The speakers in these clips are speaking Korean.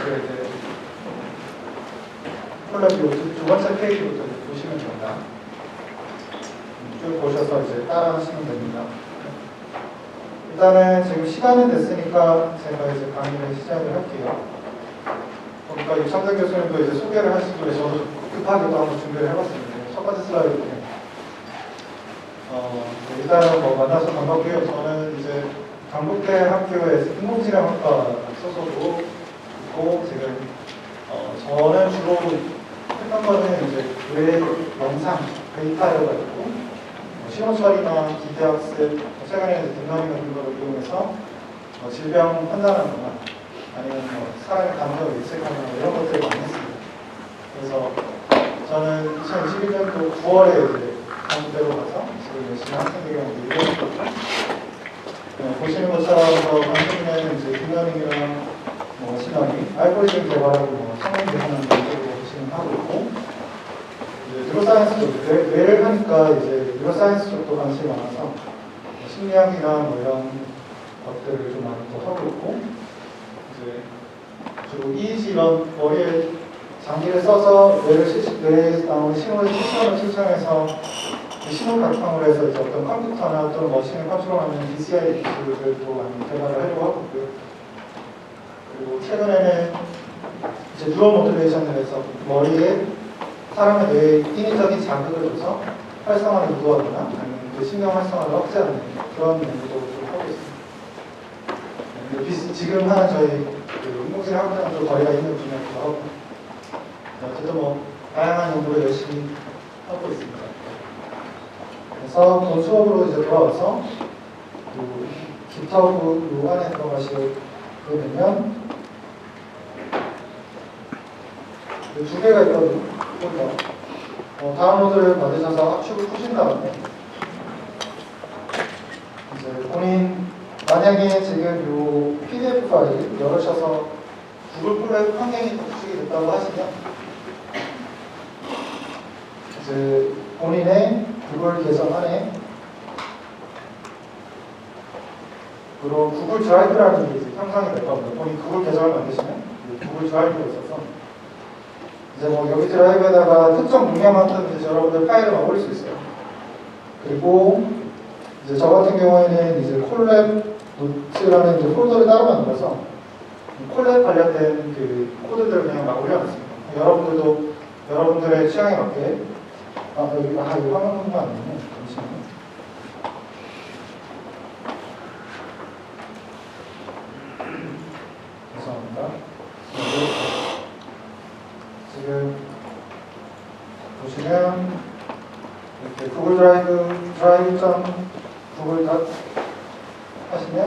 이제 콜랩 두 번째 페이지부터 보시면 됩니다. 쭉 보셔서 이제 따라하시면 됩니다. 일단은 지금 시간이 됐으니까 제가 이제 강의를 시작을 할게요. 그러니까 유창석 교수님도 이제 소개를 하시기 위해 저도 급하게 또 한번 준비를 해봤습니다. 첫 번째 슬라이드인데, 일단은 뭐 만나서 반갑고요. 저는 이제 강북대학교에서 인공지능학과 소속으로 있고, 지금 저는 주로 했던 거는 이제 뇌 영상 데이터여가지고 시험 처리나 기계학습, 최근에는 딥러닝 같은 걸 이용해서 질병 판단하거나 아니면 사람의 감정을 예측하거나 이런 것들을 많이 했습니다. 그래서 저는 2021년도 9월에 이제 강북대로 가서 지금 열심히 학생들이랑 일을 했거든요. 보시는 것처럼 강북대는 이제 딥러닝이랑 머신러닝, 알고리즘 개발하고 성능 개선하는 쪽으로 보시면 하고 있고, 뉴로사이언스 쪽, 뇌를 하니까 이제 뉴로사이언스 쪽도 관심이 많아서 심리학이나 이런 것들을 좀 많이 또 하고 있고, 이제 주로 EEG 이런 머리에 장기를 써서 뇌에서 나오는 신호를 실천해서 신호 바탕으로 해서 이제 어떤 컴퓨터나 또는 머신을 컨트롤하는 DCI 기술들도 많이 개발을 하려고 하고 있고요. 그리고 최근에는 이제 뉴어 모듈레이션을 해서 머리에 사람의 뇌에 인위적인 자극을 줘서 활성화를 유도하거나 아니면 그 신경 활성화를 억제하는 그런 연구도 좀 하고 있습니다. 지금 하는 저희 인공지능 학과랑도 거리가 있는 분야이기도 하고, 어쨌든 다양한 연구를 열심히 하고 있습니다. 그래서 본 수업으로 이제 돌아와서 깃허브 안에 들어가시게 되면 두 개가 있거든요. 다운로드를 받으셔서 압축을 푸신 다음에 이제 본인 만약에 지금 요 PDF 파일 열으셔서 구글 플레이 환경이 구축이 됐다고 하시면 이제 본인의 구글 계정 안에 그리고 구글 드라이브라는 게 이제 형성이 될 겁니다. 본인 구글 계정을 만드시면 구글 드라이브가 있어서 이제 여기 드라이브에다가 특정 문양만큼 이제 여러분들 파일을 올릴 수 있어요. 그리고 이제 저 같은 경우에는 이제 콜랩 노트라는 이제 폴더를 따로 만들어서 콜랩 관련된 그 코드들을 그냥 막 올려놨습니다. 여러분들도 여러분들의 취향에 맞게 이거 화면만 아니면 잠시만요. 죄송합니다. 지금 보시면 이렇게 구글 드라이브.구글 하시면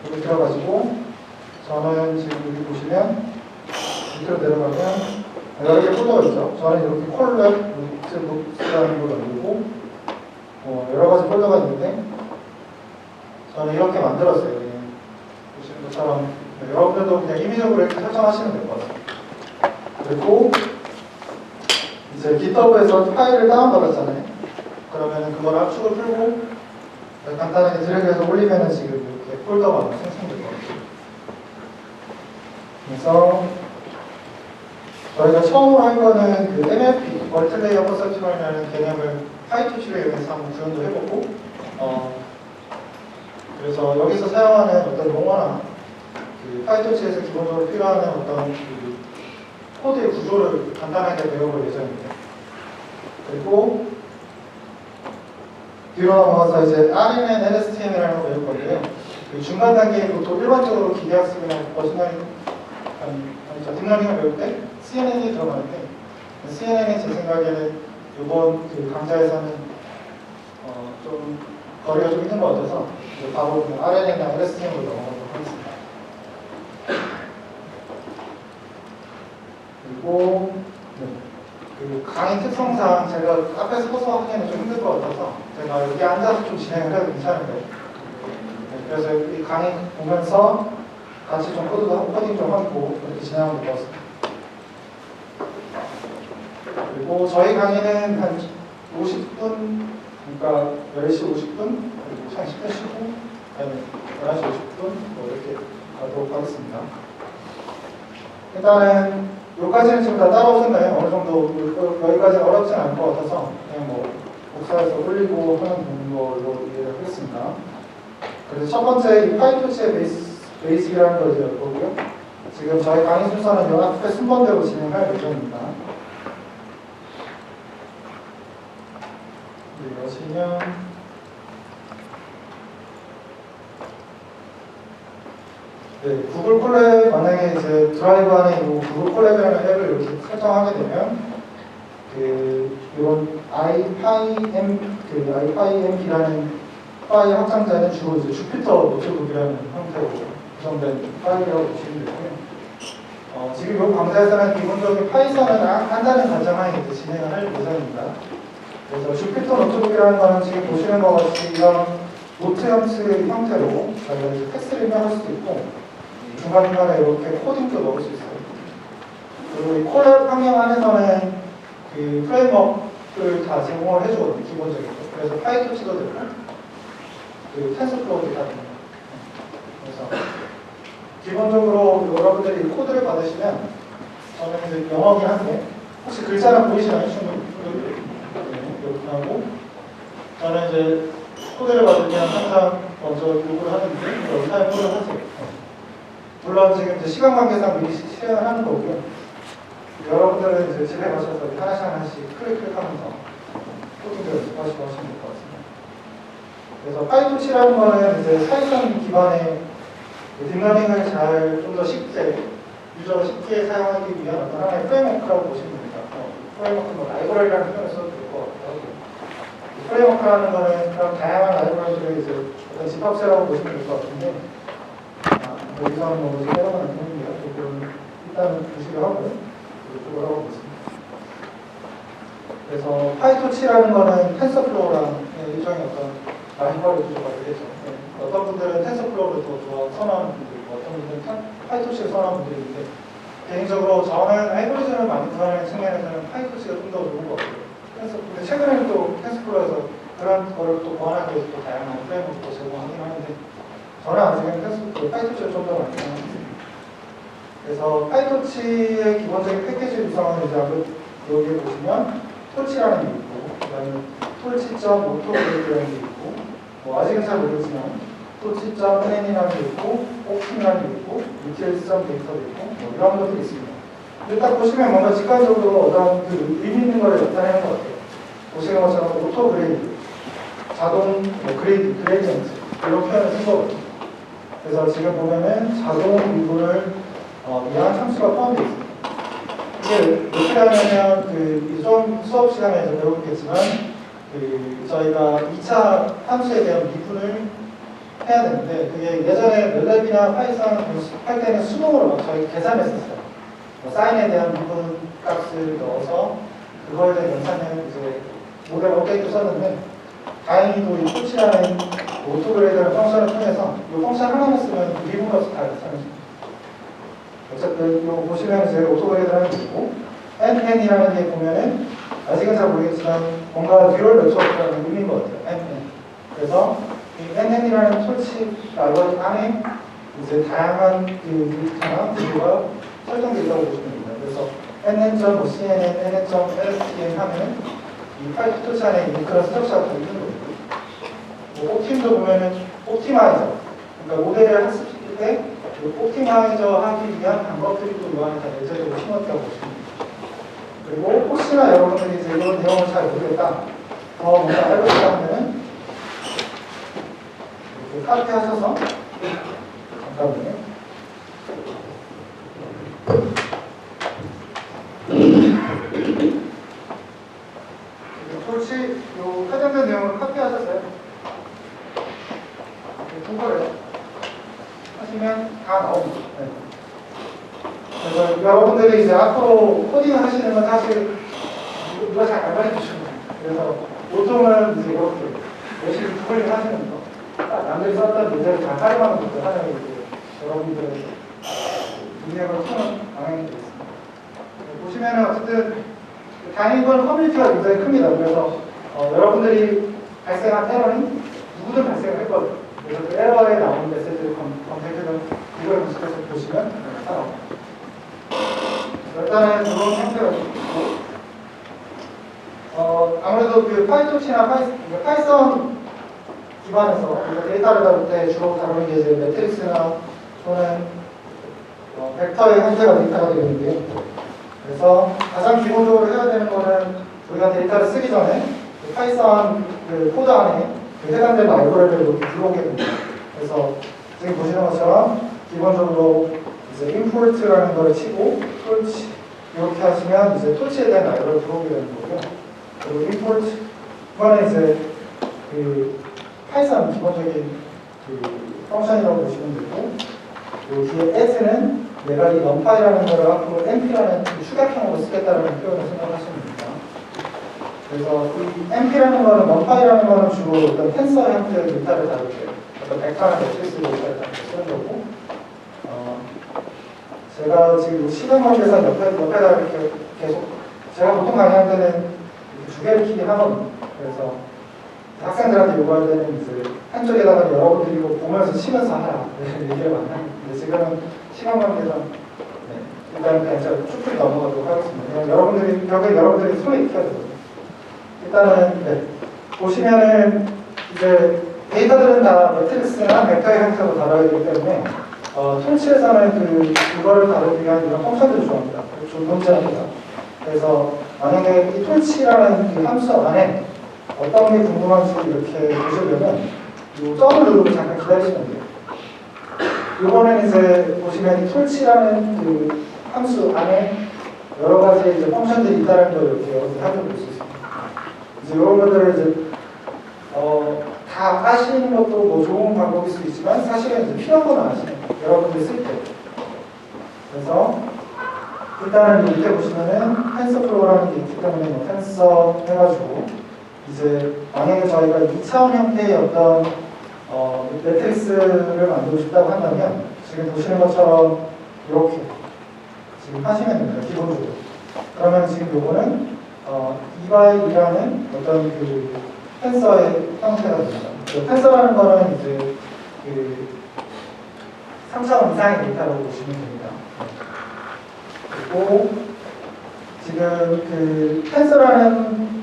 여기 들어가시고, 저는 지금 여기 보시면 밑으로 내려가면 여러 개 폴더가 있죠. 저는 이렇게 콜랩.룩스라는 걸 만들고 여러 가지 폴더가 있는데 저는 이렇게 만들었어요. 보시는 것처럼 여러분들도 그냥 임의적으로 이렇게 설정하시면 될 것 같아요. 그리고 이제 깃허브에서 파일을 다운받았잖아요. 그러면은 그걸 압축을 풀고 간단하게 드래그해서 올리면은 지금 이렇게 폴더가 생성될 것 같아요. 그래서 저희가 처음으로 한 거는 그 MLP, 멀티레이어 퍼셉션이라는 개념을 파이토치를 이용해서 한번 구현도 해보고, 그래서 여기서 사용하는 어떤 용어나 그 파이토치에서 기본적으로 필요한 어떤 코드의 구조를 간단하게 배워볼 예정입니다. 그리고 뒤로 넘어가서 이제 RNN, LSTM이라는 걸 배울 건데요. 그 중간 단계에 보통 일반적으로 기계학습이나 머신러닝, 딥러닝을 배울 때 CNN이 들어가는데, CNN이 제 생각에는 이번 그 강좌에서는 좀 거리가 좀 있는 것 같아서 바로 RNN이나 LSTM으로 넘어가도록 하겠습니다. 그리고 그 강의 특성상 제가 앞에서 서서 하기에는 좀 힘들 것 같아서 제가 여기 앉아서 좀 진행을 해도 괜찮은데, 그래서 이 강의 보면서 같이 좀 코딩 좀 하고 이렇게 진행하면 될 것 같습니다. 그리고 저희 강의는 한 50분, 그러니까 10시 50분, 그리고 한 10분 쉬고, 그다음에 11시 50분 이렇게 가도록 하겠습니다. 일단은 여기까지는 지금 다 따라오셨나요? 어느 정도 여기까지는 어렵진 않을 것 같아서 그냥 뭐 복사해서 올리고 하는 걸로 이해를 하겠습니다. 그래서 첫 번째 이 파이토치의 베이직이라는 걸 이제 보고요. 지금 저희 강의 순서는 요 앞에 순번대로 진행할 예정입니다. 여시면 네, 구글 콜랩 만약에 이제 드라이브 안에 이 구글 콜랩이라는 앱을 이렇게 설정하게 되면 이런 IPyMP라는 파일 확장자는 주로 이제 주피터 노트북이라는 형태로 구성된 파일이라고 보시면 되고요. 지금 이 강좌에서는 기본적인 파이썬을 한다는 가정하에 이제 진행을 할 예정입니다. 그래서 주피터 노트북이라는 거는 지금 보시는 것 같이 이런 노트 형태로 저희가 이제 텍스트를 입력할 수도 있고 중간중간에 이렇게 코딩도 넣을 수 있어요. 그리고 이 콜랩 환경 안에서는 그 프레임워크를 다 제공을 해주거든요, 기본적으로. 그래서 파이토치도 되고, 그 텐서플로우도 다 됩니다. 그래서 기본적으로 여러분들이 코드를 받으시면 저는 이제 영어긴 한데 혹시 글자나 보이시나요? 충분히 이렇게 하고 저는 이제 코드를 받으면 항상 먼저 요구를 하는데 여기 사용을 하세요. 물론 지금 이제 시간 관계상 미리 실행을 하는 거고요. 여러분들은 이제 집에 가셔서 하나씩 클릭하면서 코딩을 연습하시고 하시면 될 것 같습니다. 그래서 파이토치라는 거는 이제 파이썬 기반의 딥러닝을 잘 좀 더 쉽게 유저가 쉽게 사용하기 위한 어떤 하나의 프레임워크라고 보시면 됩니다. 프레임워크 뭐 라이브러리라는 표현을 써도 될 것 같아요. 프레임워크라는 거는 그런 다양한 라이브러리들을 이제 어떤 집합체라고 보시면 될 것 같은데 여기서는 뭐 뭐지 해당하는 부분이에요. 조금 일단은 부시를 하고요. 이쪽으로 하고 있습니다. 그래서 파이토치라는 거는 텐서플로우랑 일종의 어떤 라이브러리 구조가 되겠죠. 어떤 분들은 텐서플로우를 더 선호하는 분들이 있고 어떤 분들은 파이토치를 선호하는 분들이 있는데 개인적으로 저는 알고리즘을 많이 구현하는 측면에서는 파이토치가 좀 더 좋은 것 같아요. 근데 최근에는 또 텐서플로우에서 그런 거를 또 보완하기 위해서 또 다양한 프레임워크도 제공하긴 하는데 저는 아직은 파이토치를 좀 더 많이 사용합니다. 그래서 파이토치의 기본적인 패키지 구성은 이제 여기 보시면 톨치라는 게 있고 그 다음에 톨치.오토그레이드라는 게 있고 아직은 잘 모르지만 톨치.n이라는 게 있고 옵팅이라는 게 있고 utils.data도 있고 이런 것들이 있습니다. 근데 딱 보시면 뭔가 직관적으로 어떤 그 의미 있는 걸 나타내는 것 같아요. 보시는 것처럼 오토그레이드, 자동 그레이디언트 이런 표현을 쓴 거거든요. 그래서 지금 보면은 자동 미분을 위한 함수가 포함되어 있습니다. 이게 어떻게 하냐면 좀 수업 시간에서 배우겠지만 저희가 2차 함수에 대한 미분을 해야 되는데 그게 예전에 멜랩이나 파이썬 할 때는 수동으로 막 저희 계산했었어요. 사인에 대한 미분 값을 넣어서 그거에 대한 연산을 이제 모델 업데이트 썼는데 다행히도 이 톨치라는 오토그레이드라는 펑션을 통해서 이 펑션 하나만 쓰면 미분 값을 다 계산해줍니다. 어쨌든 이거 보시면 이제 오토그레이드라는 게 있고 NN이라는 게 보면은 아직은 잘 모르겠지만 뭔가 뉴럴 네트워크라는 의미인 것 같아요. NN. 그래서 이 NN이라는 톨치 알고리즘 안에 이제 다양한 데이터나 구조가 설정되어 있다고 보시면 됩니다. 그래서 nn.cnn, nn.lstn 하면 이 파이썬 톨치 안에 이 그런 스트럭처가 다 있는 거예요. 옵팀도 보면은 옵티마이저, 그러니까 모델을 학습시킬 때 옵티마이저 하기 위한 방법들이 또 이 안에 다 내재되고 심었다고 보시면 됩니다. 그리고 혹시나 여러분들이 이제 이런 내용을 잘 모르겠다, 더 뭔가 알고 싶다 하면은 이렇게 카피하셔서 잠깐만요. 톨치 요 해당된 내용을 카피하셨어요? 동거래요. 하시면 다 나옵니다. 네. 그래서 여러분들이 이제 앞으로 코딩을 하시는 건 사실 누가 잘 안 가르쳐주시는 거예요. 그래서 보통은 이제 이렇게 열심히 구글링 하시는 거, 남들이 썼던 문제를 다 활용하는 것들 하나의 이제 여러분들의 능력을 푸는 방향이 되겠습니다. 보시면은 어쨌든 다행인 건 커뮤니티가 굉장히 큽니다. 그래서 여러분들이 발생한 에러는 누구든 발생을 했거든요. 그래서 그 에러에 나오는 메시지를 검색해서 구글 검색해서 보시면 다 나옵니다. 일단은 이런 형태가 있고, 아무래도 그 파이토치나 파이썬 기반에서 데이터를 다룰 때 주로 다루는 게 이제 매트릭스나 또는 벡터의 형태가 데이터가 되겠는데요. 그래서 가장 기본적으로 해야 되는 거는 우리가 데이터를 쓰기 전에 그 파이썬 그 코드 안에 그 해당되는 알고리즘을 이렇게 불러오게 됩니다. 그래서 지금 보시는 것처럼 기본적으로 이제 import라는 걸 치고 torch 이렇게 하시면 이제 토치에 대한 알고리즘을 불러오게 되는 거고요. 그리고 import 이거는 이제 그 파이썬 기본적인 그 펑션이라고 보시면 되고, 그 뒤에 as는 내가 이 numpy라는 거를 앞으로 np라는 추격형으로 쓰겠다는 표현을 생각하시면 됩니다. 그래서 이 np라는 거는 numpy라는 거는 주로 어떤 텐서 형태의 데이터를 다룰 때 어떤 벡터나 매트리스 데이터를 다룰 때 쓰는 거고, 제가 지금 시간관계상 옆에다 이렇게 계속 제가 보통 강의할 때는 이렇게 두 개를 키게 하거든요. 그래서 학생들한테 요구할 때는 이제 한쪽에다가 여러분들이 이거 보면서 치면서 하라 얘기를 많이 하는데, 지금은 시간 관계상 일단 그냥 제가 쭉쭉 넘어가도록 하겠습니다. 여러분들이 벽에 여러분들이 손에 익혀야 되거든요. 일단은 보시면은 이제 데이터들은 다 매트릭스나 벡터의 형태로 다뤄야 되기 때문에 툴치에서는 그거를 다루기 위한 이런 펑션들을 좋아합니다. 좀 존재합니다. 그래서 만약에 이 툴치라는 그 함수 안에 어떤 게 궁금한지 이렇게 보시려면 이 점을 누르고 잠깐 기다리시면 돼요. 이거는 이제 보시면 이 툴치라는 그 함수 안에 여러 가지 이제 펑션들이 있다는 걸 이렇게 여러분들 확인해 볼 수 있습니다. 이제 이런 것들을 이제 다 아시는 것도 뭐 좋은 방법일 수 있지만 사실은 이제 필요한 건 아시는 거예요. 여러분들 쓸 때. 그래서 일단은 밑에 보시면은 텐서플로우라는 게 있기 때문에 뭐 텐서 해가지고 이제 만약에 저희가 2차원 형태의 어떤 매트릭스를 만들고 싶다고 한다면 지금 보시는 것처럼 이렇게 지금 하시면 됩니다. 기본적으로. 그러면 지금 요거는 2x2라는 어떤 그 텐서의 형태가 됩니다. 그 텐서라는 거는 이제 그 3차원 이상의 데이터라고 보시면 됩니다. 그리고 지금 그 텐서라는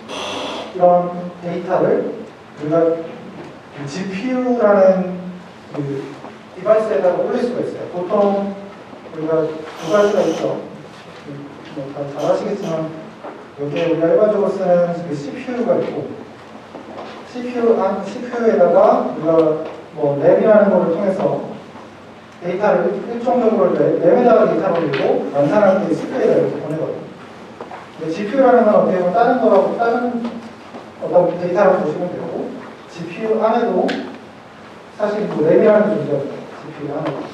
이런 데이터를 우리가 GPU라는 그 디바이스에다가 올릴 수가 있어요. 보통 우리가 두 가지가 있죠. 다 잘 아시겠지만 여기에 우리가 일반적으로 쓰는 그 CPU가 있고, CPU에다가 우리가 뭐 램이라는 거를 통해서 데이터를 일종적으로 램에다가 데이터를 올리고 연산할 때 CPU에다 이렇게 보내거든요. 근데 GPU라는 건 어떻게 보면 다른 거라고 다른 어떤 데이터를 보시면 되고, GPU 안에도 사실 뭐 램이라는 게 존재합니다. GPU 안에도.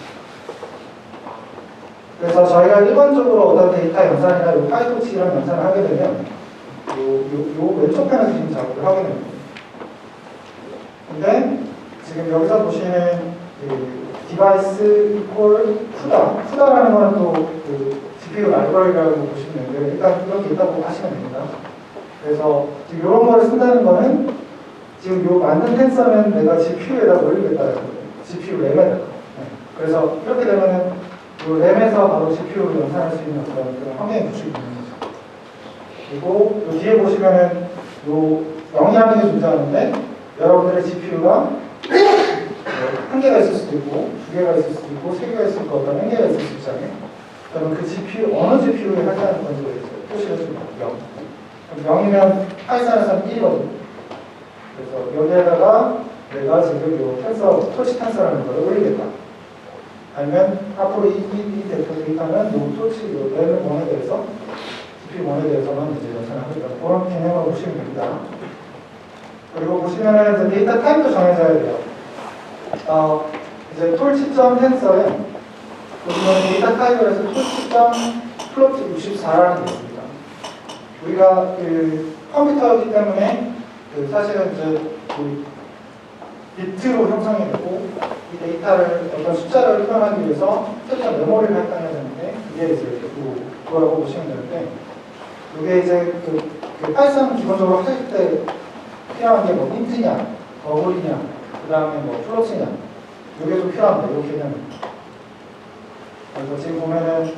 그래서 저희가 일반적으로 어떤 데이터 연산이나 요 파이토치 이런 연산을 하게 되면 요 왼쪽 편에서 지금 작업을 하게 됩니다. 근데 지금 여기서 보시는 그 디바이스 이퀄 푸다라는 거는 또 그 GPU 라이브러리라고 보시면 되는데, 일단 이렇게 있다고 하시면 됩니다. 그래서 지금 이런 거를 쓴다는 거는 지금 요 만든 텐서는 내가 GPU에다 올리겠다는 거예요. GPU 램에다가. 그래서 이렇게 되면은 요 램에서 바로 GPU로 연산할 수 있는 그런 환경이 구축이 되는 거죠. 그리고 요 뒤에 보시면은 요 0이라는 게 존재하는데, 여러분들의 GPU가 한 개가 있을 수도 있고, 두 개가 있을 수도 있고, 세 개가 있을 수 있고, 어떤 한 개가 있을 수 있잖아요. 그러면 그 GPU, 어느 GPU에 해당하는 건지를 표시를 해줍니다. 0. 0이면 파이썬에서는 1이거든요. 그래서 여기에다가 내가 지금 요 텐서, 토치 텐서라는 걸 올리겠다. 아니면 앞으로 이 데이터는 요 토치, 요 램 원에 대해서, GPU 원에 대해서만 이제 연산을 하겠다. 그런 개념을 보시면 됩니다. 그리고 보시면은 이제 데이터 타입도 정해져야 돼요. 이제 톨치점 텐서에 보시면 데이터 타입을 해서 톨치점 플로트 64라는 게 있습니다. 우리가 그 컴퓨터이기 때문에 사실은 이제 비트로 형성이 되고, 이 데이터를 어떤 숫자를 표현하기 위해서 특정 메모리를 할당해야 되는데, 이게 이제 그거라고 보시면 되는데, 이게 이제 그 파이썬 기본적으로 할 때 필요한 게 뭐 인트냐, 버블이냐, 그 다음에 뭐 플로트냐, 이게 좀 필요합니다. 이렇게 되면. 그래서 지금 보면은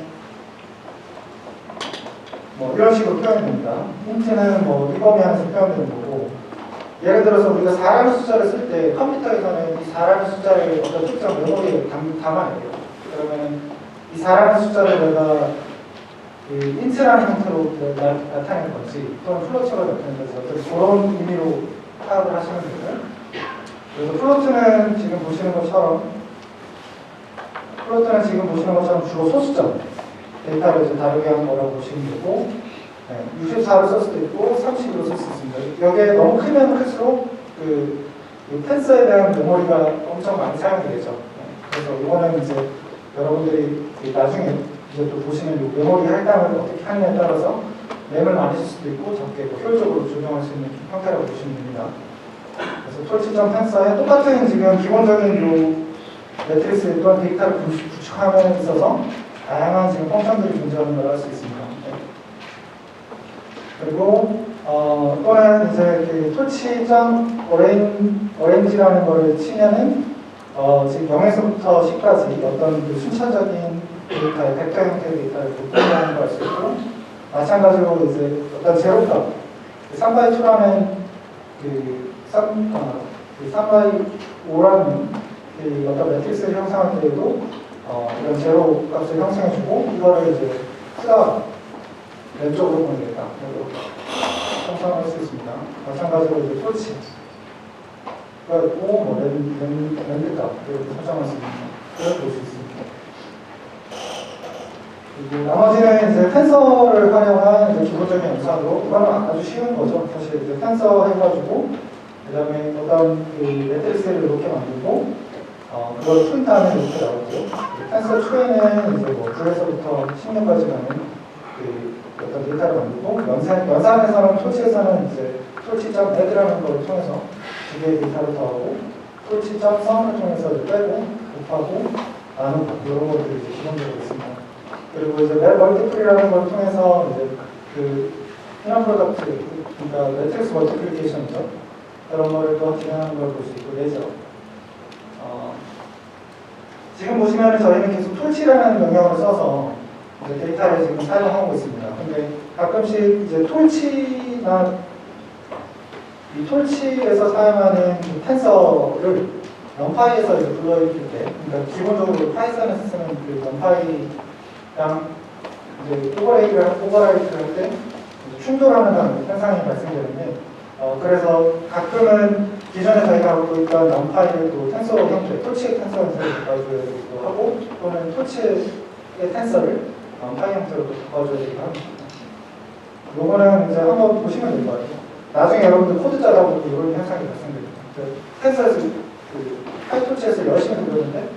뭐 이런 식으로 표현됩니다. int는 뭐 리버미하면서 표현되는 거고, 예를 들어서 우리가 4라는 숫자를 쓸 때 컴퓨터에서는 이 4라는 숫자를 어떤 특정 메모리에 담아야 돼요. 그러면은 이 4라는 숫자를 내가 그 int라는 형태로 나타낸 건지 또는 플로트가 나타낸 건지 어떤 그런 의미로 파악을 하시면 되고요. 그래서 플로트는 지금 보시는 것처럼 주로 소수점 데이터를 이제 다르게 한 거라고 보시면 되고, 64를 쓸 수도 있고 30으로 쓸 수 있습니다. 여기에 너무 크면 클수록 그 텐서에 대한 메모리가 엄청 많이 사용이 되죠. 그래서 이거는 이제 여러분들이 나중에 이제 또 보시면 이 메모리 할당을 어떻게 하느냐에 따라서 램을 많이 쓸 수도 있고 적게 효율적으로 조정할 수 있는 형태라고 보시면 됩니다. 그래서 톨치점 텐서에 똑같은 지금 기본적인 요 매트릭스 또한 데이터를 구축함에 있어서 다양한 지금 펑션들이 존재하는 걸 알 수 있습니다. 그리고 또는 이제 그 톨치점 어레인지라는 거를 치면은 지금 0에서부터 10까지 어떤 그 순차적인 데이터의 벡터 형태의 데이터를 복구하는 걸 알 수 있고, 마찬가지로 이제 어떤 제로값 3x2라는 그 3x5라는 그 어떤 매트릭스를 형성할 때에도 이런 제로 값을 형성해주고 이거를 이제 수다 왼쪽으로 보내겠다 형성할 수 있습니다. 마찬가지로 이제 톨치 그리고 뭐 랜드 값 이렇게 설정할 수 있는 걸 볼 수 있습니다. 그리고 나머지는 이제 텐서를 활용한 이제 기본적인 연산으로, 이거는 아주 쉬운 거죠. 사실 이제 텐서 해가지고 그다음에 어떤 그 매트릭스를 이렇게 만들고 그걸 푼 다음에 이렇게 나오죠. 텐서 2에는 이제 뭐 9에서부터 16까지 가는 그 어떤 데이터를 만들고, 연산에서는 톨치에서는 이제 톨치점 add라는 걸 통해서 두 개의 데이터를 더하고, 톨치점 sum을 통해서 빼고 곱하고 나누고 이런 것들이 이제 기본적으로 있습니다. 그리고 이제 맵 멀티플이라는 걸 통해서 이제 그 피너 프로덕트, 그러니까 매트릭스 멀티플리케이션이죠. 그런 거를 또 진행하는 걸 볼 수 있고, 예죠. 지금 보시면 저희는 계속 톨치라는 명령어를 써서 이제 데이터를 지금 사용하고 있습니다. 근데 가끔씩 이제 톨치나 이 톨치에서 사용하는 그 텐서를 넘파이에서 이제 불러일으킬 때, 그러니까 기본적으로 파이썬에서 쓰는 그 넘파이랑 이제 오버라이트를 할 때 충돌하는 현상이 발생되는데, 그래서 가끔은 기존에 저희가 하고 있던 넘파이를 또 텐서 형태, 톨치의 텐서 형태로 바꿔주기도 하고, 또는 톨치의 텐서를 넘파이 형태로 바꿔줘야 되기도 합니다. 요거는 이제 한번 보시면 될 것 같아요. 나중에 여러분들 코드 짜다 보면 이런 현상이 발생됩니다. 텐서에서 그 파이톨치에서 열심히 그렸는데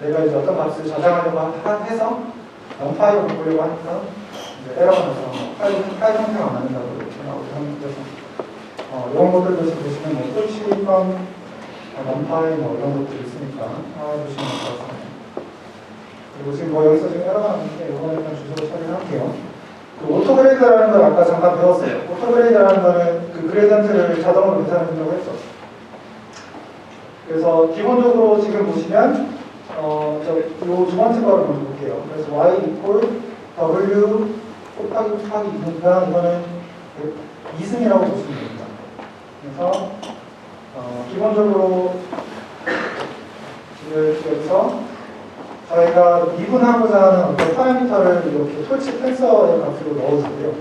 내가 이제 어떤 값을 저장하려고 해서 넘파이로 바꾸려고 하니까 이제 에러가 나서 파일 형태가 안 맞는다고 이렇게 나오고 합니다. 이런 것들도 지금 보시면 뭐 톨치건 넘파이 뭐 이런 것들이 있으니까 보시면 될 것 같습니다. 그리고 지금 뭐 여기서 지금 에러가 나는데 이거는 일단 주소로 처리를 할게요. 오토그레이드라는 걸 아까 잠깐 배웠어요. 오토그레이드라는 거는 그 그레이던트를 자동으로 계산해준다고 했죠. 그래서 기본적으로 지금 보시면 요 두 번째 거를 먼저 볼게요. 그래서 y equal w 곱하기 2니까 이거는 2승이라고 보시면 됩니다. 그래서 기본적으로 여기서 저희가 미분하고자 하는 어떤 파라미터를 이렇게 톨치 텐서의 값으로 넣어주고요.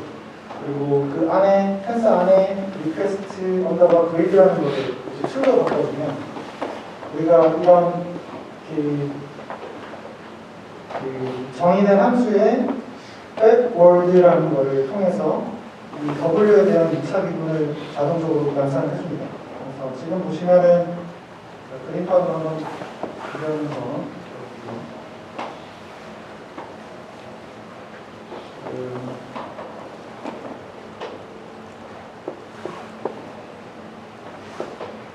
그리고 그 안에, 텐서 안에 request 언더바 그레이드라는 것을 출로 바꿔주면 우리가 이런 그 정의된 함수의 backward라는 것을 통해서 이 W에 대한 2차 미분을 자동적으로 연산을 해줍니다. 그래서 지금 보시면은 그림판으로 한번 그려서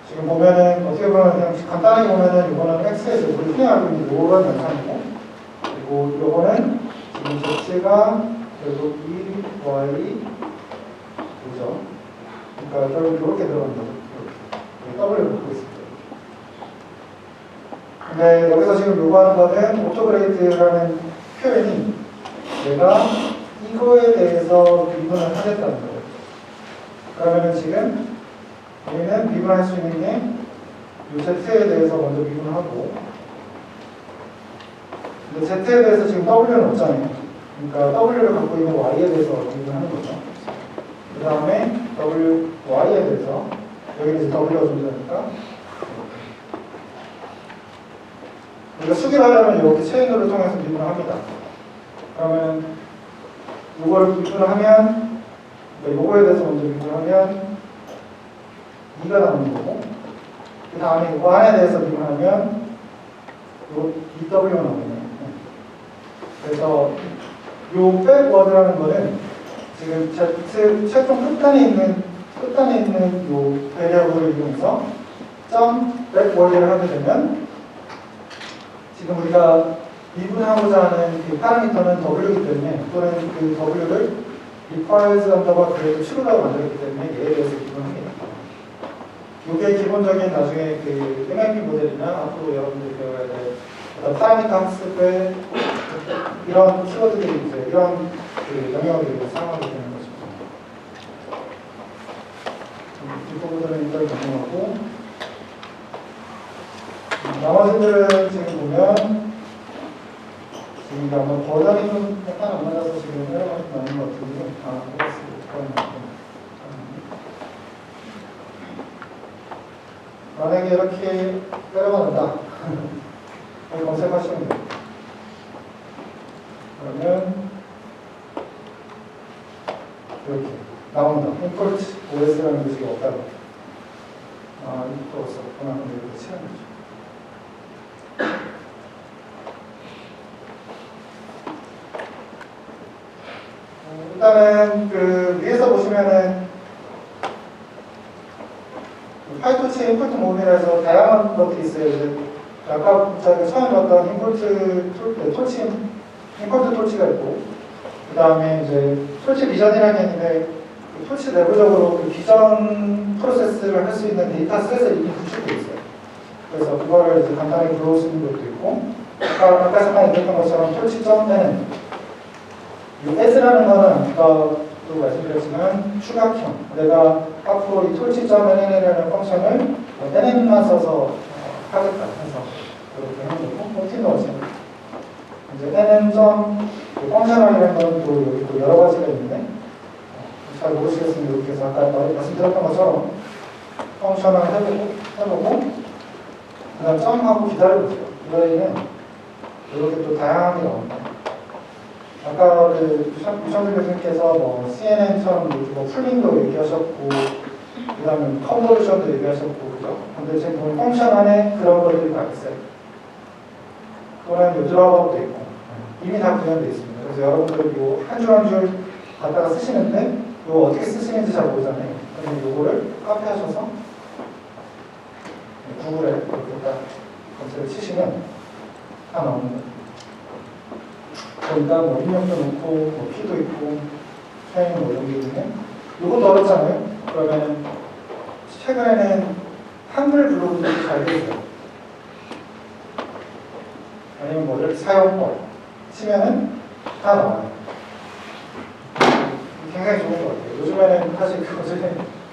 지금 보면은 어떻게 보면 그냥 간단하게 보면은 이거는 X에서 우리 흔히 알고 있는 이런 연산이고, 그리고 이거는 지금 Z가 결국 E, Y, 그죠? 그러니까 결국 이렇게 들어간다. W를 갖고 있습니다. 근데 여기서 지금 요구하는 거는 오토그레이드라는 표현이 내가 이거에 대해서 미분을 하겠다는 거예요. 그러면 지금 우리는 미분할 수 있는 게 이 Z에 대해서 먼저 미분하고, 근데 Z에 대해서 지금 W는 없잖아요. 그러니까 W를 갖고 있는 Y에 대해서 미분하는 거죠. 그 다음에 Y에 대해서, 여기는 이제 W가 존재하니까, 우리가 수기하려면 이렇게 체인으로 통해서 미분을 합니다. 그러면 이걸 미분을 하면, 이거에 대해서 먼저 미분을 하면 2가 나오는 거고, 그 다음에 이거 안에 대해서 미분하면 요 EW가 나오네요. 그래서 요 백워드라는 거는 지금 Z 최종 끝단에 있는 요 배리어블을 이용해서 점 백워드를 하게 되면 지금 우리가 미분하고자 하는 그 파라미터는 W이기 때문에, 또는 그 W를 requires underbar 그래도 true라고 만들었기 때문에 얘에 대해서 미분합니다. 이게 기본적인 나중에 그 MLP 모델이나 앞으로 여러분들이 배워야 될 파라미터 학습의 이런 키워드들이 이제 이런 그 영역을 사용하게 되는 거죠. 이 부분들은 이걸 적용하고, 나머지들은 지금 보면 지금 아마 버전이 좀 약간 안 맞아서 지금 에러가 좀 나는 것 같은데, 그렇습니다. 만약에 이렇게 때려맞는다. 검색하시면 돼요. 그러면 이렇게 나온다. import OS라는 글씨가 없다고. 이거 없었구나. 근데 이렇게 칠한 거죠. 일단은 그 위에서 보시면은 파이토치 임포트 모듈에서 다양한 것들이 있어요. 이제 아까 저희가 처음에 봤던 임포트 톨치가 있고, 그 다음에 이제 톨치 비전이라는 게 있는데, 그 톨치 내부적으로 그 비전 프로세스를 할 수 있는 데이터셋을 이미 구축되어 있어요. 그래서 그거를 이제 간단하게 들어올 수 있는 것도 있고, 아까 잠깐 얘기했던 것처럼 톨치.n은 이 as라는 거는 아까도 말씀드렸지만 추가형, 내가 앞으로 이 톨치.nn이라는 펑션을 nn만 써서 하겠다 해서 이렇게 하는 거고, 옵티도 마찬가지. 이제 nn 펑셔널이라는 건 또 여기 또 여러 가지가 있는데, 잘 모르시겠으면 이렇게 해서 아까 말씀드렸던 것처럼 펑셔널 해보고 그 다음 점하고 기다려보세요. 이거에는 이렇게 또 다양하게 나옵니다. 아까 그 유천들 교수님께서 뭐 CNN처럼 뭐 풀링도 얘기하셨고, 그 다음에 컨버전도 얘기하셨고, 그죠? 근데 지금 보면 펑션 안에 그런 것들이 다 있어요. 또는 요드라고도 있고, 이미 다 구현되어 있습니다. 그래서 여러분들이 요 한 줄 한 줄 갖다가 쓰시는데, 이거 어떻게 쓰시는지 잘 모르잖아요. 그래서 요거를 카피하셔서 구글에 이렇게 딱 검색을 치시면 다 나오는 거예요. 거기다 뭐 입력도 넣고, 뭐 키도 있고, 사용이 뭐 이런 게 있는데, 이것도 어렵잖아요. 그러면은 최근에는 한글 블로그들이 잘 되어 있어요. 아니면 뭐 이렇게 사용법 치면은 다 나와요. 굉장히 좋은 것 같아요. 요즘에는 사실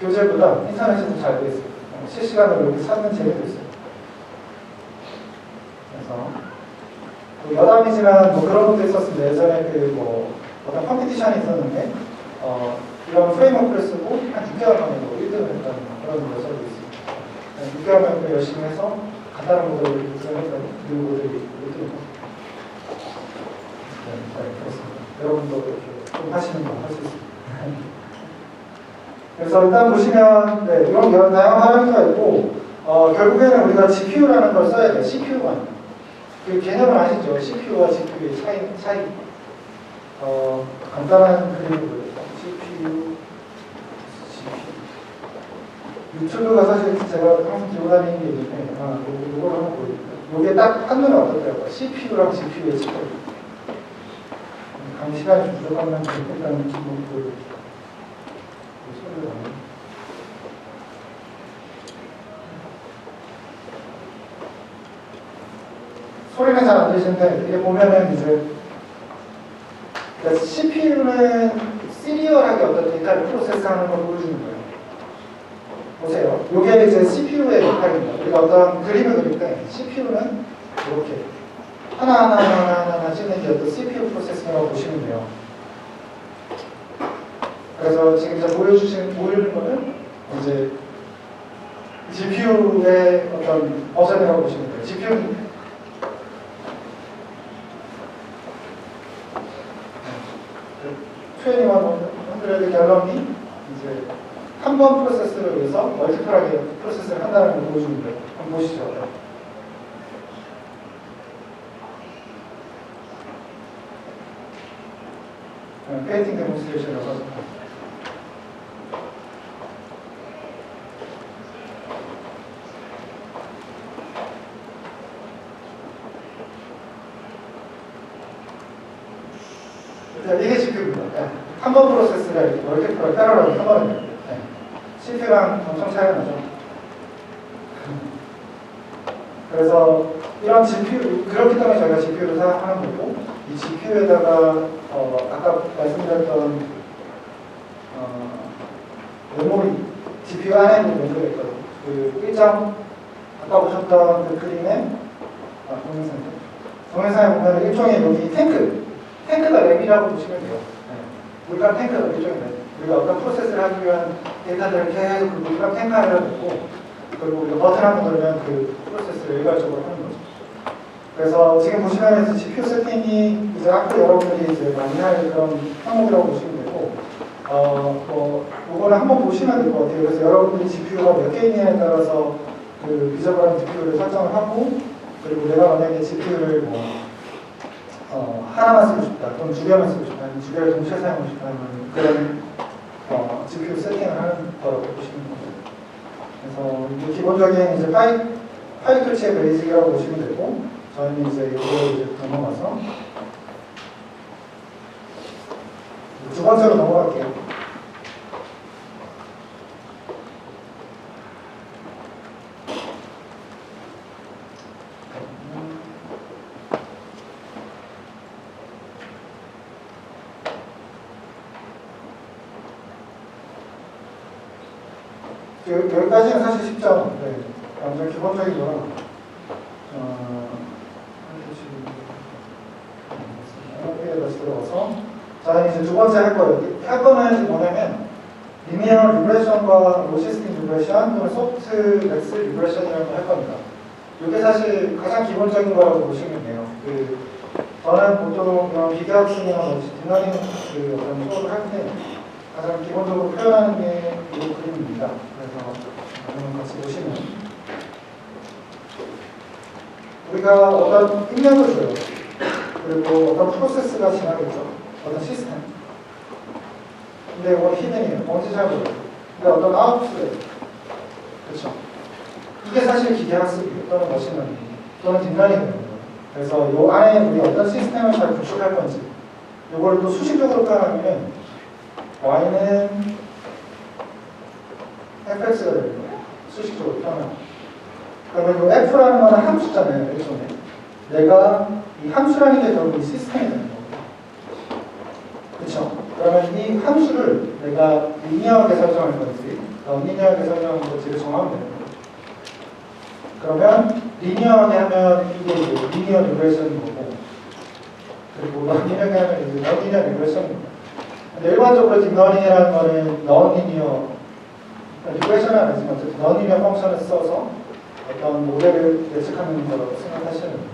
교재보다 인터넷이 더 잘 되어 있어요. 실시간으로 이렇게 찾는 재미도 있어요. 그래서 여담이지만 뭐 그런 것도 있었습니다. 예전에 그 뭐 어떤 컴피티션이 있었는데 이런 프레임워크를 쓰고 한 6개월 만에 뭐 1등을 했다는 그런 여설도 있습니다. 6개월 만에 열심히 해서 간단한 모델을 구성했더니 그 모델이 1등을 네, 그렇습니다. 여러분도 이렇게 좀 하시는 거 할 수 있습니다. 그래서 일단 보시면 네, 이런 다양한 파라미터가 있고 결국에는 우리가 GPU라는 걸 써야 돼요. CPU가 그 개념을 아시죠? CPU와 GPU의 차이. 간단한 그림을 보여드릴게요. CPU. 유튜브가 사실 제가 항상 들고 다니는 게 있는데, 이걸 한번 보여드릴게요. 이게 딱 한눈에 어떻더라고요. CPU랑 GPU의 차이. 시간이 좀 부족하면 일단 한번 보여드릴게요. 소리를 안 소리는 잘 안 들리시는데, 이게 보면은 이제 그러니까 CPU는 시리얼하게 어떤 데이터를 프로세스하는 걸 보여주는 거예요. 보세요. 이게 이제 CPU의 역할입니다. 우리가 어떤 그림을 그릴 때 CPU는 이렇게 하나하나 찍는 게 어떤 CPU 프로세싱이라고 보시면 돼요. 그래서 지금 이제 보여주는 거는 이제 GPU의 어떤 버전이라고 보시면 돼요. GPU는 트웬티원 갤런이 이제 한 번 프로세스를 위해서 멀티플하게 프로세스를 한다는 걸 보여주는 거예요. 한번 보시죠. 페인팅 데몬스트레이션이라서 이게 GPU입니다. 한 번 프로세스가 이렇게 멀티플 패러럴하게 한 번에 CPU랑 엄청 차이가 나죠. 그래서 이런 GPU, 그렇기 때문에 저희가 GPU를 사용하는 거고, 이 GPU에다가 아까 말씀드렸던 메모리, GPU 안에 있는 메모리가 있거든요. 그 1점, 아까 보셨던 그 그림의 동영상에 보면 일종의 여기 탱크가 램이라고 보시면 돼요. 물감 탱크가 일종의 램. 우리가 어떤 프로세스를 하기 위한 데이터들을 계속 그 물감 탱크 안에 넣고, 그리고 우리가 버튼 한번 누르면 그 프로세스를 일괄적으로 하는 거죠. 그래서 지금 보시면 이제 GPU 세팅이 이제 앞으로 여러분들이 이제 많이 할 그런 항목이라고 보시면 되고, 이거는 한번 보시면 될 것 같아요. 그래서 여러분들이 GPU가 몇 개이냐에 따라서 그 비저블한 GPU를 설정을 하고, 그리고 내가 만약에 GPU를 하나만 쓰고 싶다, 또는 두 개만 쓰고 싶다, 아니면 두 개를 동시에 사용하고 싶다 하는 그런 GPU 세팅을 하는 거라고 보시면 됩니다. 그래서 이제 기본적인 이제 파일 토치의 베이직이라고 보시면 되고, 저희는 이제 이거를 이제 넘어가서 두 번째로 넘어갈게요. 여기까지는 사실 쉽죠. 네. 완전 기본적인 거라. 다시 들어가서. 자, 이제 두 번째 할 거예요. 할 거는 뭐냐면, 리니어 리그레션과 로시스틱 리그레션 또는 소프트 맥스 리그레션이라는 걸 할 겁니다. 이게 사실 가장 기본적인 거라고 보시면 돼요. 저는 보통 이런 비교학습이나 딥러닝 어떤 수업을 할 때 가장 기본적으로 표현하는 게 이 그림입니다. 그래서 같이 보시면 우리가 어떤 입력을 줘요. 그리고 어떤 프로세스가 지나겠죠. 어떤 시스템. 근데 이건 히든이에요. 뭔지 잘 모르겠어요. 근데 어떤 아웃풋을 그렇죠. 이게 사실 기계학습이에요. 또는 머신러닝 또는 딥러닝이에요. 그래서 이 안에 우리 어떤 시스템을 잘 구축할 건지 이걸 또 수식적으로 표현하면 y는 fx가 되는 거예요. 수식적으로 표현하면. 그러면 이 f라는 거는 함수잖아요. 일종의. 내가 이 함수라는 게 결국 이 시스템이 되는 거예요. 그렇죠? 그러면 이 함수를 내가 리니어하게 설정할 건지 non-리니어하게 설정할 건지를 정하면 되는 거예요. 그러면 리니어하게 하면 이게 이제 리니어 리그레션인 거고, 그리고 non-리니어하게 하면 이제 non-리니어 리그레션입니다. 근데 일반적으로 딥러닝이라는 거는 non-리니어 리그레션은 아니지만 non-리니어 펑션을 써서 어떤 모델을 예측하는 거라고 생각하시는 거예요.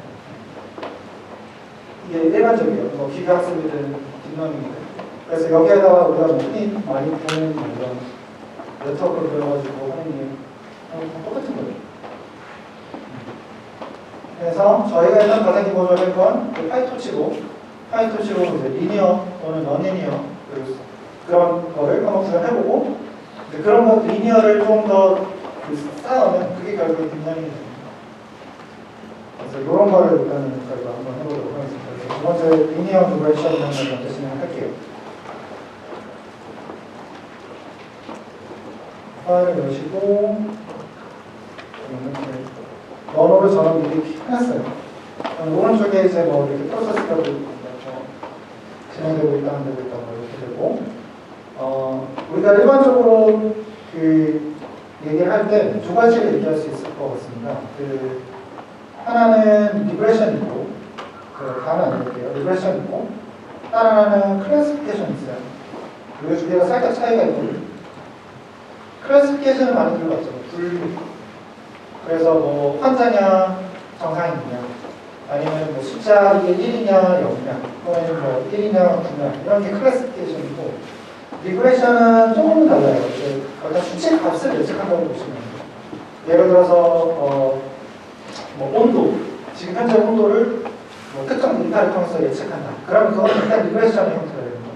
이게 일반적이에요. 기계학습이든 딥러닝이든. 그래서 여기에다가 우리가 흔히 많이 보는 이런 네트워크를 그려가지고 하는 게 똑같은 거예요. 그래서 저희가 일단 가장 기본적으로 할 건 파이토치로 이제 리니어 또는 non-리니어 그런 거를 한번 구현해보고, 그런 거 리니어를 좀 더 쌓으면 그게 결국 딥러닝이 됩니다. 그래서 이런 거를 일단은 저희가 한번 해보도록 하겠습니다. 그래서 두 번째 리니어 리그레션이라는 걸 먼저 진행할게요. 파일을 여시고 이렇게 번호를 저는 미리 해놨어요. 오른쪽에 이제 뭐 이렇게 프로세스가 진행되고 있다, 안 되고 있다, 뭐 이렇게 되고, 우리가 일반적으로 그 얘기를 할 때 두 가지를 얘기할 수 있을 것 같습니다. 그 하나는 리그레션 있고, 다음은 안 해볼게요. 리그레션 있고, 다른 하나는 클래시피케이션 있어요. 이 두 개가 살짝 차이가 있거든요. 클래시피케이션은 많이 들어봤죠. 분류. 그래서 뭐 환자냐, 정상이냐, 아니면 뭐 숫자 이게 1이냐, 0이냐, 또는 뭐 1이냐, 9냐, 이런 게 클래시피케이션이고, 리그레션은 조금 달라요. 어떤 수치 값을 예측한다고 보시면 돼요. 예를 들어서 뭐 온도, 지금 현재 온도를 뭐 특정 데이터를 통해서 예측한다. 그러면 그건 일단 리그레션의 형태가 되는 거예요.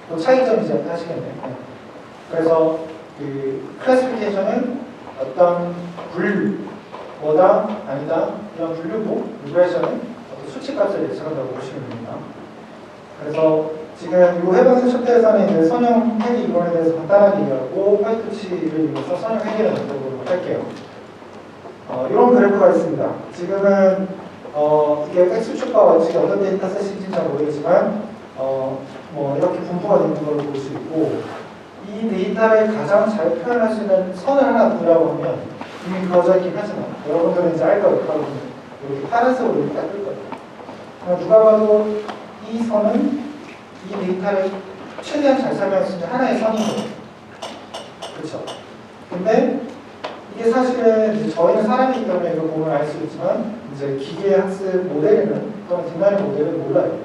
그 차이점 이제 하시겠네요. 그래서 그 클래시피케이션은 어떤 분류, 뭐다, 아니다, 이런 분류고, 리그레션은 어떤 수치값을 예측한다고 보시면 됩니다. 그래서 지금 이 해방 챕터에서는 이제 선형 해기 이론에 대해서 간단하게 얘기하고 화이트치를 이용해서 선형 해기를 만들도록 할게요. 이런 그래프가 있습니다. 지금은 이게 X축과 Y축이 어떤 데이터셋인지는 잘 모르겠지만 뭐 이렇게 분포가 되는 걸 볼 수 있고, 이 데이터를 가장 잘 표현할 수 있는 선을 하나 그리라고 하면 이미 그어져 있긴 하지만 여러분들은 이제 알 거예요. 바로 이렇게 파란색으로 이렇게 딱 뜰 거예요. 누가 봐도 이 선은 이 데이터를 최대한 잘 설명할 수 있는 하나의 선인 거예요. 그렇죠? 근데 이게 사실은 이제 저희는 사람이기 때문에 이걸 보면 알 수 있지만 이제 기계 학습 모델에는 또는 딥러닝 모델은 몰라요.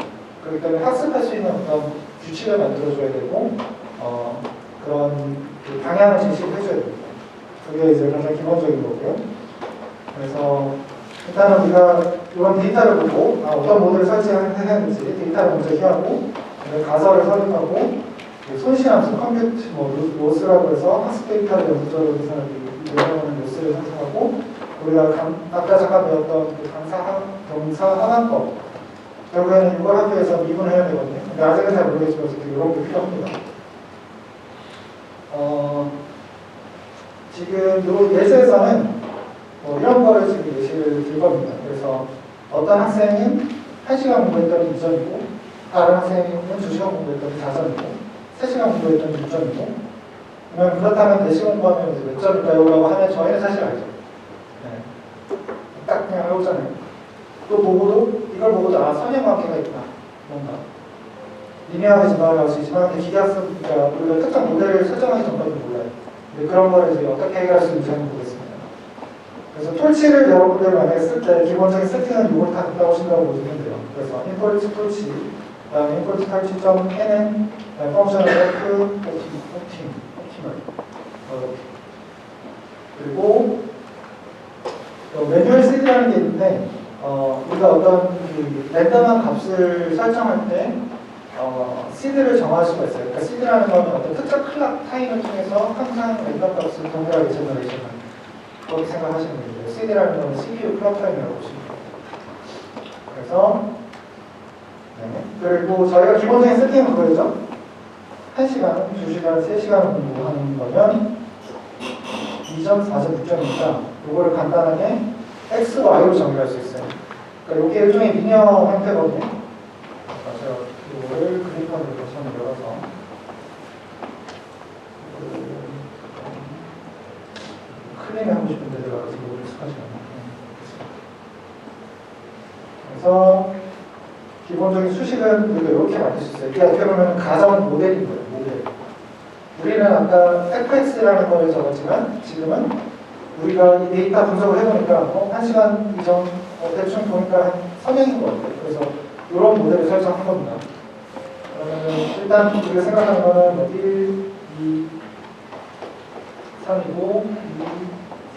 그렇기 때문에 학습할 수 있는 어떤 규칙을 만들어줘야 되고 그런 그 방향을 제시를 해줘야 됩니다. 그게 이제 가장 기본적인 거고요. 그래서 일단은 우리가 이런 데이터를 보고 어떤 모델을 설치해야 하는지 데이터를 먼저 이해하고 가설을 설립하고 손실함수 컴퓨트 로스라고 해서 학습 데이터를 연구적으로 이용하는 로스를 생성하고 우리가 아까 잠깐 배웠던 그 경사 하나법 결국에는 이걸 학교에서 미분해야 되거든요. 근데 아직은 잘 모르겠지만 이런 게 필요합니다. 지금 이 예시에서는 이런 거를 지금 예시를 들 겁니다. 그래서 어떤 학생은 1시간 공부했더니 2점이고 다른 학생은 2시간 공부했더니 4점이고 3시간 공부했더니 6점이고 그러면 그렇다면 4시간 공부하면 몇 점일까요? 라고 하면 저희는 사실 알죠. 네. 딱 그냥 해오잖아요. 또 보고도 이걸 보고도 선형관계가 있다. 뭔가 리니어하게 증가를 할 수 있지만 기계학습 우리가 특정 모델을 설정하기 전까지는 몰라요. 근데 그런 거를 이제 어떻게 해결할 수 있는지는 보겠습니다. 그래서 톨치를 여러분들 만약에 쓸 때 기본적인 세팅은 이걸 다 갖다 오신다고 보시면 돼요. 그래서 임포트 톨치, 그다음에 임포트 톨치.nn, 펑션을 f 옵티멀 그리고 매뉴얼 시드라는 게 있는데 우리가 어떤 그 랜덤한 값을 설정할 때 시드를 정할 수가 있어요. 그러니까 시드라는 건 어떤 특정 클락 타임을 통해서 항상 랜덤 값을 동일하게 제너레이션하는 그렇게 생각하시면 돼요. 시드라는 건 CPU 클락 타임이라고 보시면 돼요. 그래서 그리고 저희가 기본적인 세팅은 그거죠. 1시간, 2시간, 3시간 공부하는 거면 2점, 4점, 6점이니까 이거를 간단하게 X, Y로 정의할 수 있어요. 그러니까 이게 일종의 리니어 형태거든요. 제가 이거를 그래프판으로 다시 한번 열어서 클린을 하고 싶은데 제가 아직 이걸 익숙하지 않아요. 그래서 기본적인 수식은 우리가 이렇게 만들 수 있어요. 이게 어떻게 보면 가정 모델인 거예요. 모델. 우리는 아까 fx라는 거를 적었지만 지금은 우리가 이 데이터 분석을 해보니까 1시간 이전 대충 보니까 한 선형인 것 같아요. 그래서 이런 모델을 설정한 겁니다. 그러면 일단 우리가 생각하는 거는 1, 2, 3이고 2,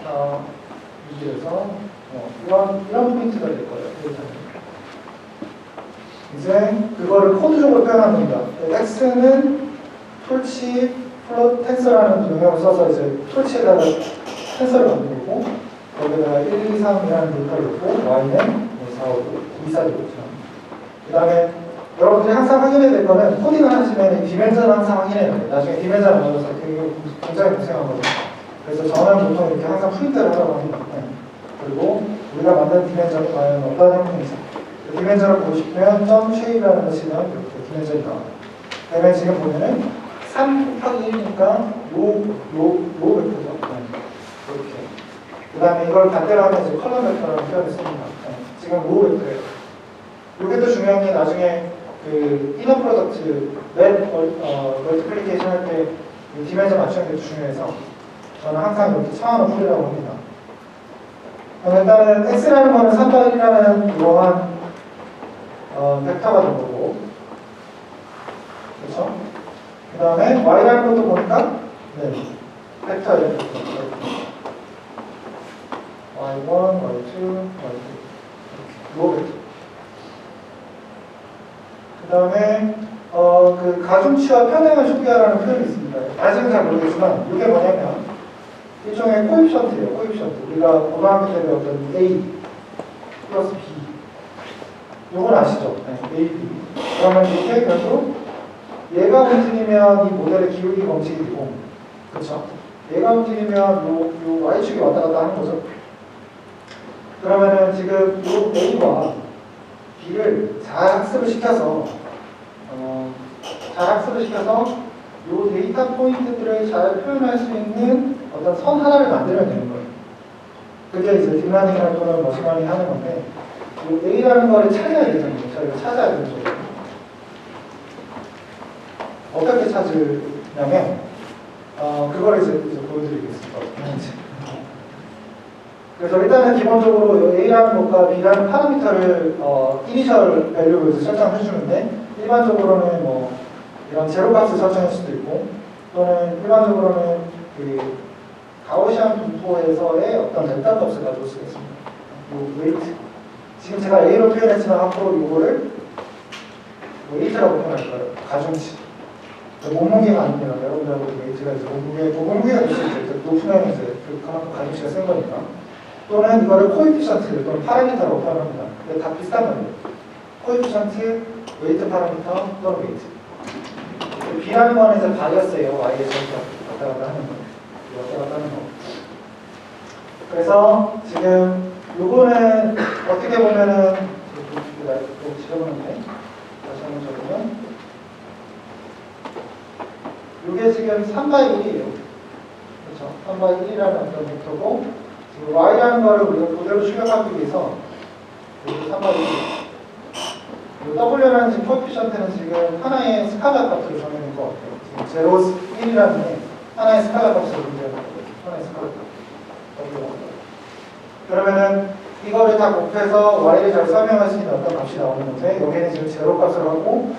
4, 6에서 이런 포인트가 될 거예요. 데이터는. 이제 그거를 코드적으로 표현하는 겁니다. x는 톨치 플롯 텐서라는 용어를 써서 이제 톨치에다가 텐서를 만들고 거기다가 1, 2, 3이라는 데이터를 넣고 y는 4, 5, 2, 4, 6, 그 다음에 여러분들이 항상 확인해야 될 거는 코딩을 하시면 디멘전을 항상 확인해야 돼요. 나중에 디멘전 안 넣어서 굉장히 고생하거든요. 그래서 저는 보통 이렇게 항상 프린트를 하라고 합니다. 그리고 우리가 만든 디멘전이 과연 어떤 형태인지 디멘전을 보고 싶으면 점 쉐입이라는 거 치면 이렇게 디멘전이 나와요. 그러면 지금 보면은 3 곱하기 1이니까 로 벡터죠. 이렇게. 그 다음에 이걸 반대로 하면 이제 컬럼 벡터라는 표현을 씁니다. 지금 로 벡터예요. 이게 또 중요한 게 나중에 그 이너 프로덕트 멀티플리케이션 할 때 디멘전 맞추는 게 중요해서 저는 항상 이렇게 차원을 풀이라고 합니다. 일단은 x라는 거는 3과 1이라는 이러한 벡터가 된 거고, 그렇죠? 그 다음에 y라는 것도 보니까 벡터예요. y1, y2, y3 로 벡터. 그 다음에 그 가중치와 편행을 소개하라는 표현이 있습니다. 아직은 잘 모르겠지만 이게 뭐냐면 일종의 코에피션트예요. 코에피션트. 우리가 고등학교 때 배웠던 A 플러스 B. 이건 아시죠? 네, A, B. 그러면 이렇게 결국 얘가 움직이면 이 모델의 기울기가 움직이고, 그렇죠? 얘가 움직이면 요 Y축이 왔다 갔다 하는 거죠. 그러면은 지금 요 A와 B를 잘 학습을 시켜서 요 데이터 포인트들을 잘 표현할 수 있는 어떤 선 하나를 만들어내는 거예요. 그게 이제 딥러닝이나 또는 머신러닝 하는 건데, 요 A라는 거를 찾아야 되잖아요. 저희가 찾아야 되는 거예요. 어떻게 찾으냐면, 그거를 이제 보여드리겠습니다. 그래서 일단은 기본적으로 A라는 것과 B라는 파라미터를 이니셜 밸류로 이제 설정해 주는데, 일반적으로는 뭐 이런 제로 값을 설정할 수도 있고, 또는 일반적으로는 그 가우시안 분포에서의 어떤 델타 값을 가져올 수가 있습니다. 요 웨이트. 지금 제가 A로 표현했지만 앞으로 이거를 웨이트라고 표현할 거예요. 가중치. 몸무게가 아닙니다. 여러분들하고 웨이트가 이제 몸무게가 될 수 있죠. 높으면 이제 그만큼 가중치가 센 거니까. 또는 이거를 코에피션트 또는 파라미터라고 표현합니다. 근데 다 비슷한 거예요. 코에피션트, 웨이트 파라미터 또는 웨이트. B라는 거는 이제 바이어스예요. Y에 왔다 갔다 하는 거. 왔다 갔다 하는 거. 그래서 지금 요거는 어떻게 보면은 좀 지저분한데 다시 한번 적으면 요게 지금 3by 1이에요. 그렇죠? 3by 1이라는 어떤 벡터고, 지금 Y라는 거를 우리가 그대로 출력하기 위해서 여기 3by 1이에요. W라는 지금 코에피션트는 지금 하나의 스칼라 값으로 정해놓은 것 같아요. 지금 0, 1이라는 게 하나의 스칼라 값으로 문제가 있거든요. 하나의 스칼라 값. 그러면은 이거를 다 곱해서 Y를 잘 설명할 수 있는 어떤 값이 나오는 건데, 여기는 지금 제로 값을 하고,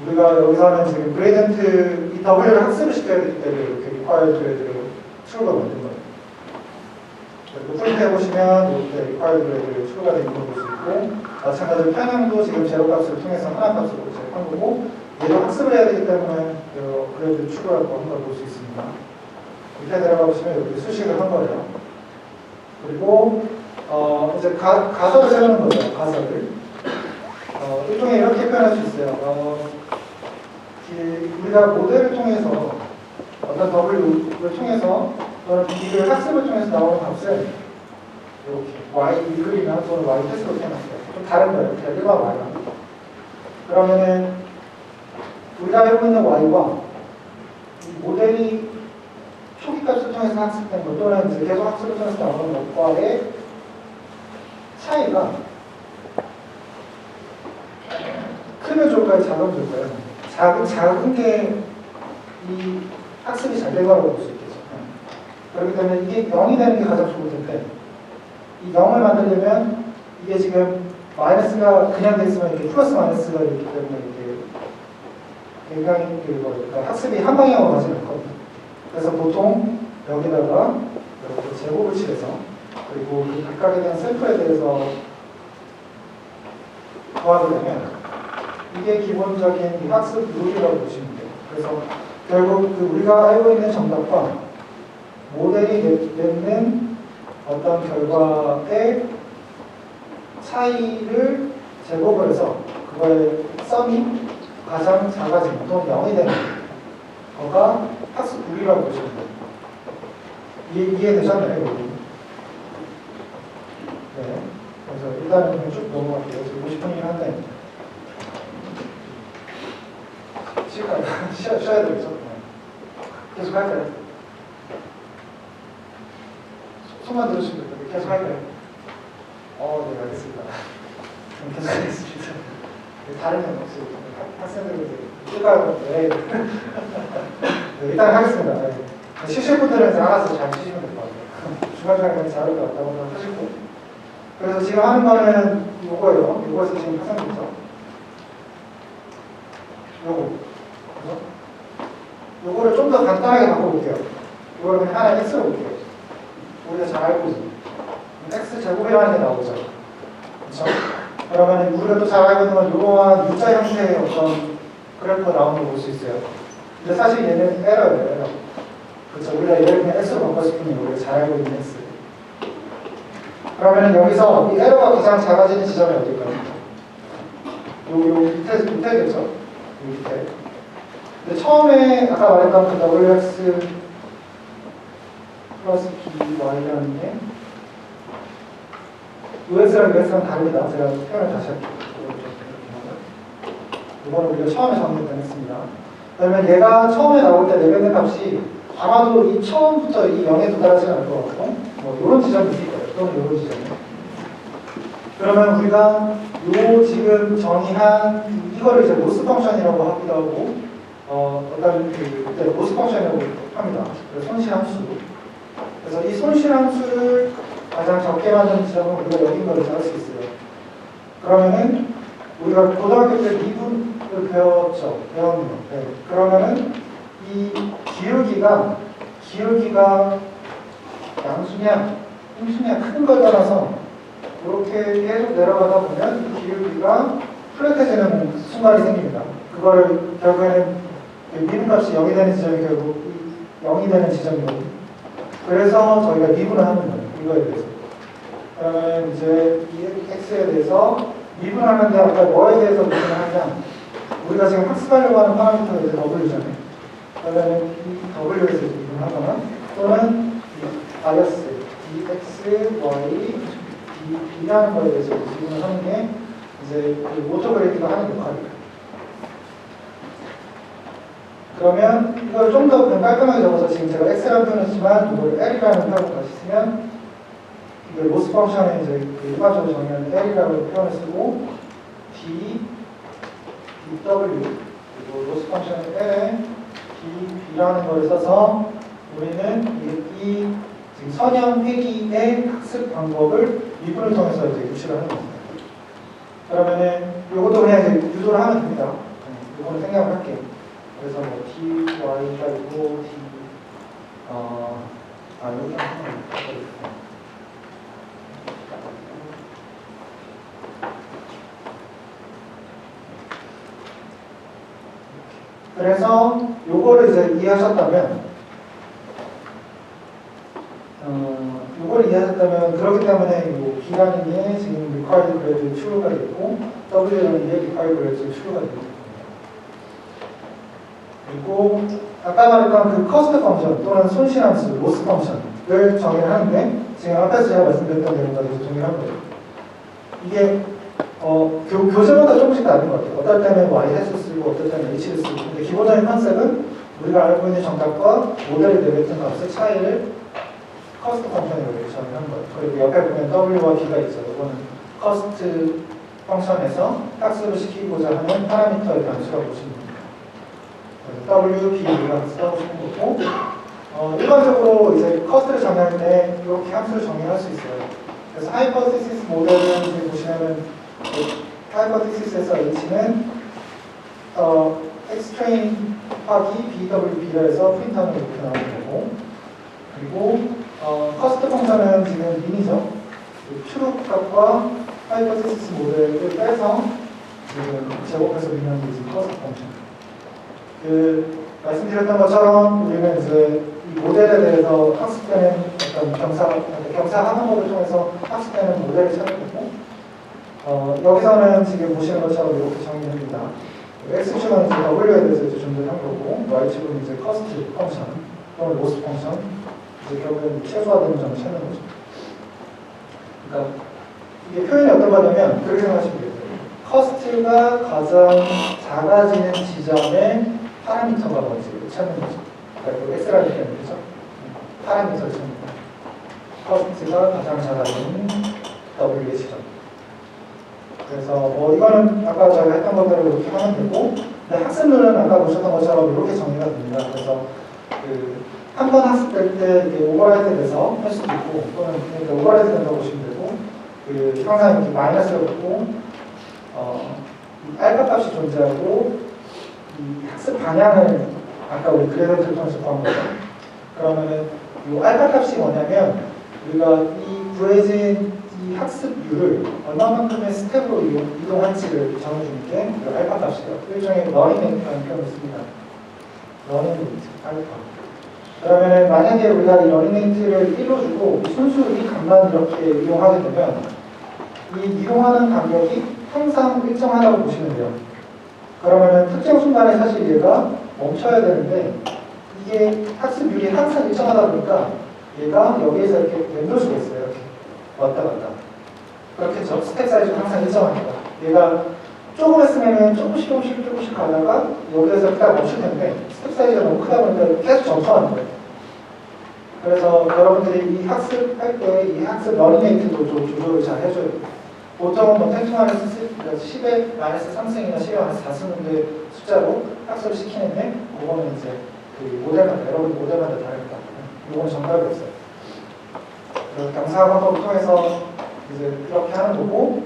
우리가 여기서는 지금 그레이던트 이 W를 학습을 시켜야 되기 때문에 이렇게 required 그레이드를 추가가 만든 거예요. 프린트 해보시면 이렇게 required 그레이드를 추가가 되는 걸 볼 수 있고, 마찬가지로 편향도 지금 제로 값을 통해서 하나 값으로 한 거고, 얘도 학습을 해야 되기 때문에 그래도 추가하고 한 걸 볼 수 있습니다. 밑에 내려가 보시면 이렇게 수식을 한 거예요. 그리고 이제 가설을 세우는 거죠. 가설을 일종의 이렇게 표현할 수 있어요. 우리가 모델을 통해서 어떤 W를 통해서 또는 B를 학습을 통해서 나오는 값을 이렇게 Y 그리면 또는 Y 테스트로 표현했어요. 좀 다른 거예요. 그냥 일반 Y랑. 그러면은 우리가 알고 있는 Y와 이 모델이 초기 값을 통해서 학습된 것 또는 이제 계속 학습을 통해서 나오는 것과의 차이가 크면 좋을까요? 작으면 좋을까요? 작은 게 이 학습이 잘 된 거라고 볼 수 있겠죠. 그렇기 때문에 이게 0이 되는 게 가장 좋을 텐데, 이 0을 만들려면 이게 지금 마이너스가 그냥 돼 있으면 이렇게 플러스 마이너스가 있기 때문에 이렇게 굉장히 그러니까 학습이 한 방향으로 가지 않거든요. 그래서 보통 여기다가 이렇게 제곱을 칠해서, 그리고 그 각각에 대한 샘플에 대해서 더하게 되면 이게 기본적인 학습 룰이라고 보시면 돼요. 그래서 결국 그 우리가 알고 있는 정답과 모델이 내는 어떤 결과의 차이를 제곱을 해서 그거의 썸이 가장 작아지는 또는 0이 되는 거가 학습 룰이라고 보시면 돼요. 이해되셨나요? 네. 그래서 일단은 그냥 쭉 넘어갈게요. 50분이긴 한데. 쉬어야 되겠죠? 계속 할까요? 손만 들으시면 됩니다. 계속 할까요? 네, 알겠습니다. 계속 하겠습니다. 다른 혹시 학생들은 뛸까요? 네. 일단 하겠습니다. 네. 쉬실 분들은 알아서 잘 쉬시면 될 것 같아요. 중간중간에 그냥 잘할 것 같다고 하시고. 그래서 지금 하는 거는 요거예요. 요거에서 지금 파생됐죠. 요거를 좀 더 간단하게 바꿔볼게요. 요거를 그냥 하나 x로 볼게요. 우리가 잘 알고 있는 x 제곱이라는 게 나오죠. 그렇죠? 그러면 우리가 또 잘 알고 있는 건 이러한 U자 형태의 어떤 그래프가 나오는 걸 볼 수 있어요. 근데 사실 얘는 에러예요, 에러. 그렇죠? 우리가 얘를 그냥 x로 바꿨을 뿐이에요. 우리가 잘 알고 있는 x. 그러면 여기서 이 에러가 가장 작아지는 지점이 어딜까요? 요 밑에겠죠? 요 밑에. 근데 처음에 아까 말했던 그 wx 플러스 by라는 게 ux랑 ux랑 다릅니다. 제가 표현을 다시 할게요. 이거는 우리가 처음에 정리했던 했습니다. 그러면 얘가 처음에 나올 때 내뱉는 값이 아마도 이 처음부터 이 0에 도달하지 않을 것 같고 뭐 이런 지점이 있을 거예요. 또는 이런 지점이. 그러면 우리가 요 지금 정의한 이거를 이제 로스 펑션이라고 하기도 하고 어떤 그 로스 펑션이라고 합니다. 그래서 손실함수. 그래서 이 손실함수를 가장 적게 만드는 지점은 우리가 여긴 거를 찾을 수 있어요. 그러면은 우리가 고등학교 때 미분을 배웠죠. 배웠는 거. 네. 그러면은 이 기울기가 양수냐 음수냐 큰 걸 따라서 이렇게 계속 내려가다 보면 이 기울기가 플랫해지는 순간이 생깁니다. 그거를 결국에는 미분값이 0이 되는 지점이 결국 0이 되는 지점이거든요. 그래서 저희가 미분을 하는 거예요. 이거에 대해서. 그러면 이제 이 x에 대해서 미분하는데 아까 뭐에 대해서 미분을 하냐? 우리가 지금 학습하려고 하는 파라미터가 이제 w잖아요. 그러면 이 w에서 미분을 하거나 또는 이 마이너스 dx, y, db라는 거에 대해서 미분을 하는 게 이제 그 오토그래프가 하는 역할이에요. 그러면 이걸 좀 더 깔끔하게 적어서 지금 제가 x라는 표현을 했지만 이걸 l이라는 표현을 다시 쓰면 이걸 로스 펑션에 이제 일반적으로 정의하는 l이라고 표현을 쓰고 d, dw 그리고 로스 펑션의 l에 db라는 걸 써서 우리는 이 지금 선형 회귀의 학습 방법을 미분을 통해서 이제 유추를 하는 겁니다. 그러면은 이것도 그냥 이제 유도를 하면 됩니다. 이거는 생각을 할게요. 그래서 뭐 dy가 있고 여기 그래서 요거를 이제 이해하셨다면 그렇기 때문에 이 B라는 게 지금 required grade true가 됐고 W라는 게 required grade true가 됐고 그리고 아까 말했던 그 커스트 펑션 또는 손실함수, 로스 펑션을 정의를 하는데 지금 앞에서 제가 말씀드렸던 내용과 계속 정의를 한 거예요. 이게 교재마다 조금씩 다른 것 같아요. 어떨 때는 y를 쓰고 어떨 때는 h를 쓰고 근데 기본적인 컨셉은 우리가 알고 있는 정답과 모델을 내뱉은 값의 차이를 커스트 펑션으로 이렇게 정의한 거예요. 그리고 옆에 보면 w와 b가 있어요. 이거는 커스트 펑션에서 학습을 시키고자 하는 파라미터의 변수라고 보시면 됩니다. W, B, 가 쓰고 싶은 거고 일반적으로 이제 커스트를 정의할 때 이렇게 함수를 정의할 수 있어요. 그래서 하이퍼티시스 모델은 지금 보시면은 하이퍼티시스에서 H는 X트레인 하기 BWB라 해서 프린터는 이렇게 나오는 거고 그리고 커스트 펑션은 지금 민이죠. 트루 값과 하이퍼티시스 모델을 빼서 지금 제곱해서 민하는 게 지금 커스트 펑션. 말씀드렸던 것처럼 우리는 이제 이 모델에 대해서 학습되는 어떤 경사하는 것을 통해서 학습되는 모델을 찾을 거고 여기서는 지금 보시는 것처럼 이렇게 정의됩니다. X축은 이제 W에 대해서 이제 준비를 한 거고 Y축은 이제 커스트 펑션 또는 로스 펑션 이제 결국엔 최소화되는 점을 찾는 거죠. 그러니까 이게 표현이 어떤 거냐면 그렇게 생각하시면 돼요. 커스트가 가장 작아지는 지점의 파라미터가 뭔지를 찾는 거죠. 그러니까 X라는 표현이죠. 파라미터를 찾는 거예요. 커스트가 가장 작아지는 W의 지점. 그래서 뭐 이거는 아까 저희가 했던 것대로 이렇게 하면 되고, 근데 학습률은 아까 보셨던 것처럼 이렇게 정리가 됩니다. 그래서 한 번 학습될 때 이게 오버라이드 돼서 할 수도 있고, 또는 그러니까 오버라이드 된다고 보시면 되고, 항상 이렇게 마이너스가 붙고, 알파 값이 존재하고, 이 학습 방향을 아까 우리 그래던트를 통해서 구한 거죠. 그러면은 이 알파 값이 뭐냐면 우리가 이 구해진 이 학습률을 얼마만큼의 스텝으로 이동할지를 정해주는 게 알파 값이에요. 일종의 러닝이라는 표현을 씁니다. 러닝 레이트, 알파. 그러면 만약에 우리가 이 러닝 레이트를 1로 주고 순수 이 값만 이렇게 이용하게 되면 이 이동하는 간격이 항상 일정하다고 보시면 돼요. 그러면 특정 순간에 사실 얘가 멈춰야 되는데 이게 학습률이 항상 일정하다 보니까 얘가 여기에서 이렇게 맴돌 수가 있어요. 이렇게 왔다 갔다. 그렇겠죠. 스텝 사이즈가 항상 일정하니까. 얘가 조금 했으면 조금씩 가다가 여기에서 딱 멈출 텐데 스텝 사이즈가 너무 크다 보니까 계속 점프하는 거예요. 그래서 여러분들이 이 학습할 때 이 학습 러닝 레이트도 좀 조절을 잘 해줘야 돼요. 보통은 뭐 탱투 마이너스 10의 마이너스 3승이나 10의 마이너스 4승인데 숫자로 학습을 시키는데 그거는 이제 그 모델마다 여러분 모델마다 다르니까 이거는 정답이 없어요. 그래서 경사방법을 통해서 이제 그렇게 하는 거고,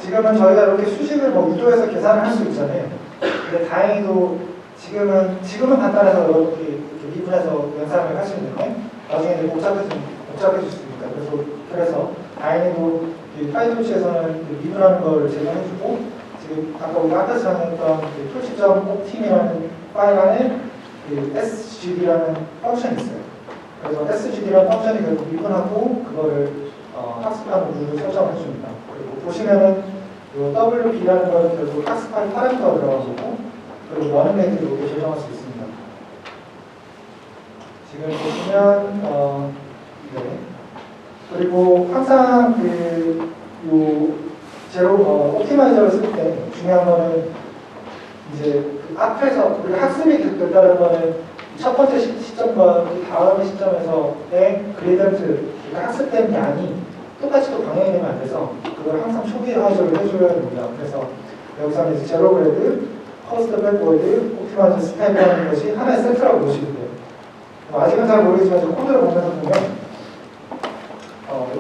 지금은 저희가 이렇게 수식을 뭐 유도해서 계산을 할 수 있잖아요. 근데 다행히도 지금은 간단해서 여러분들이 이렇게 미분해서 연산을 하시면 되는데 나중에 이제 복잡해질 수 있으니까 그래서 다행히도 파이토치에서는 미분하는 걸 제공해주고, 지금 아까 우리가 앞에서 정했던 tool.optim이라는 파일 안에 sgd라는 펑션이 있어요. 그래서 sgd라는 펑션이 결국 미분하고 그거를 학습하는 룰을 설정을 해줍니다. 그리고 보시면은 wb라는 건 결국 학습할 파라미터가 들어간 거고, 그리고 러닝 레이트도 이렇게 조정할 수 있습니다. 지금 보시면 네. 그리고 항상 옵티마이저를 쓸 때 중요한 거는 이제 그 앞에서 우리가 학습이 됐다는 거는 첫 번째 시점과 그 다음의 시점에서의 그레이던트, 그러니까 학습된 양이 똑같이 또 방향이 되면 안 돼서 그걸 항상 초기에 화절을 해줘야 됩니다. 그래서 여기서는 이제 제로 그레이드, 커스트 백워드, 옵티마이저 스텝이라는 것이 하나의 세트라고 보시면 돼요. 아직은 잘 모르겠지만 코드를 보면서 보면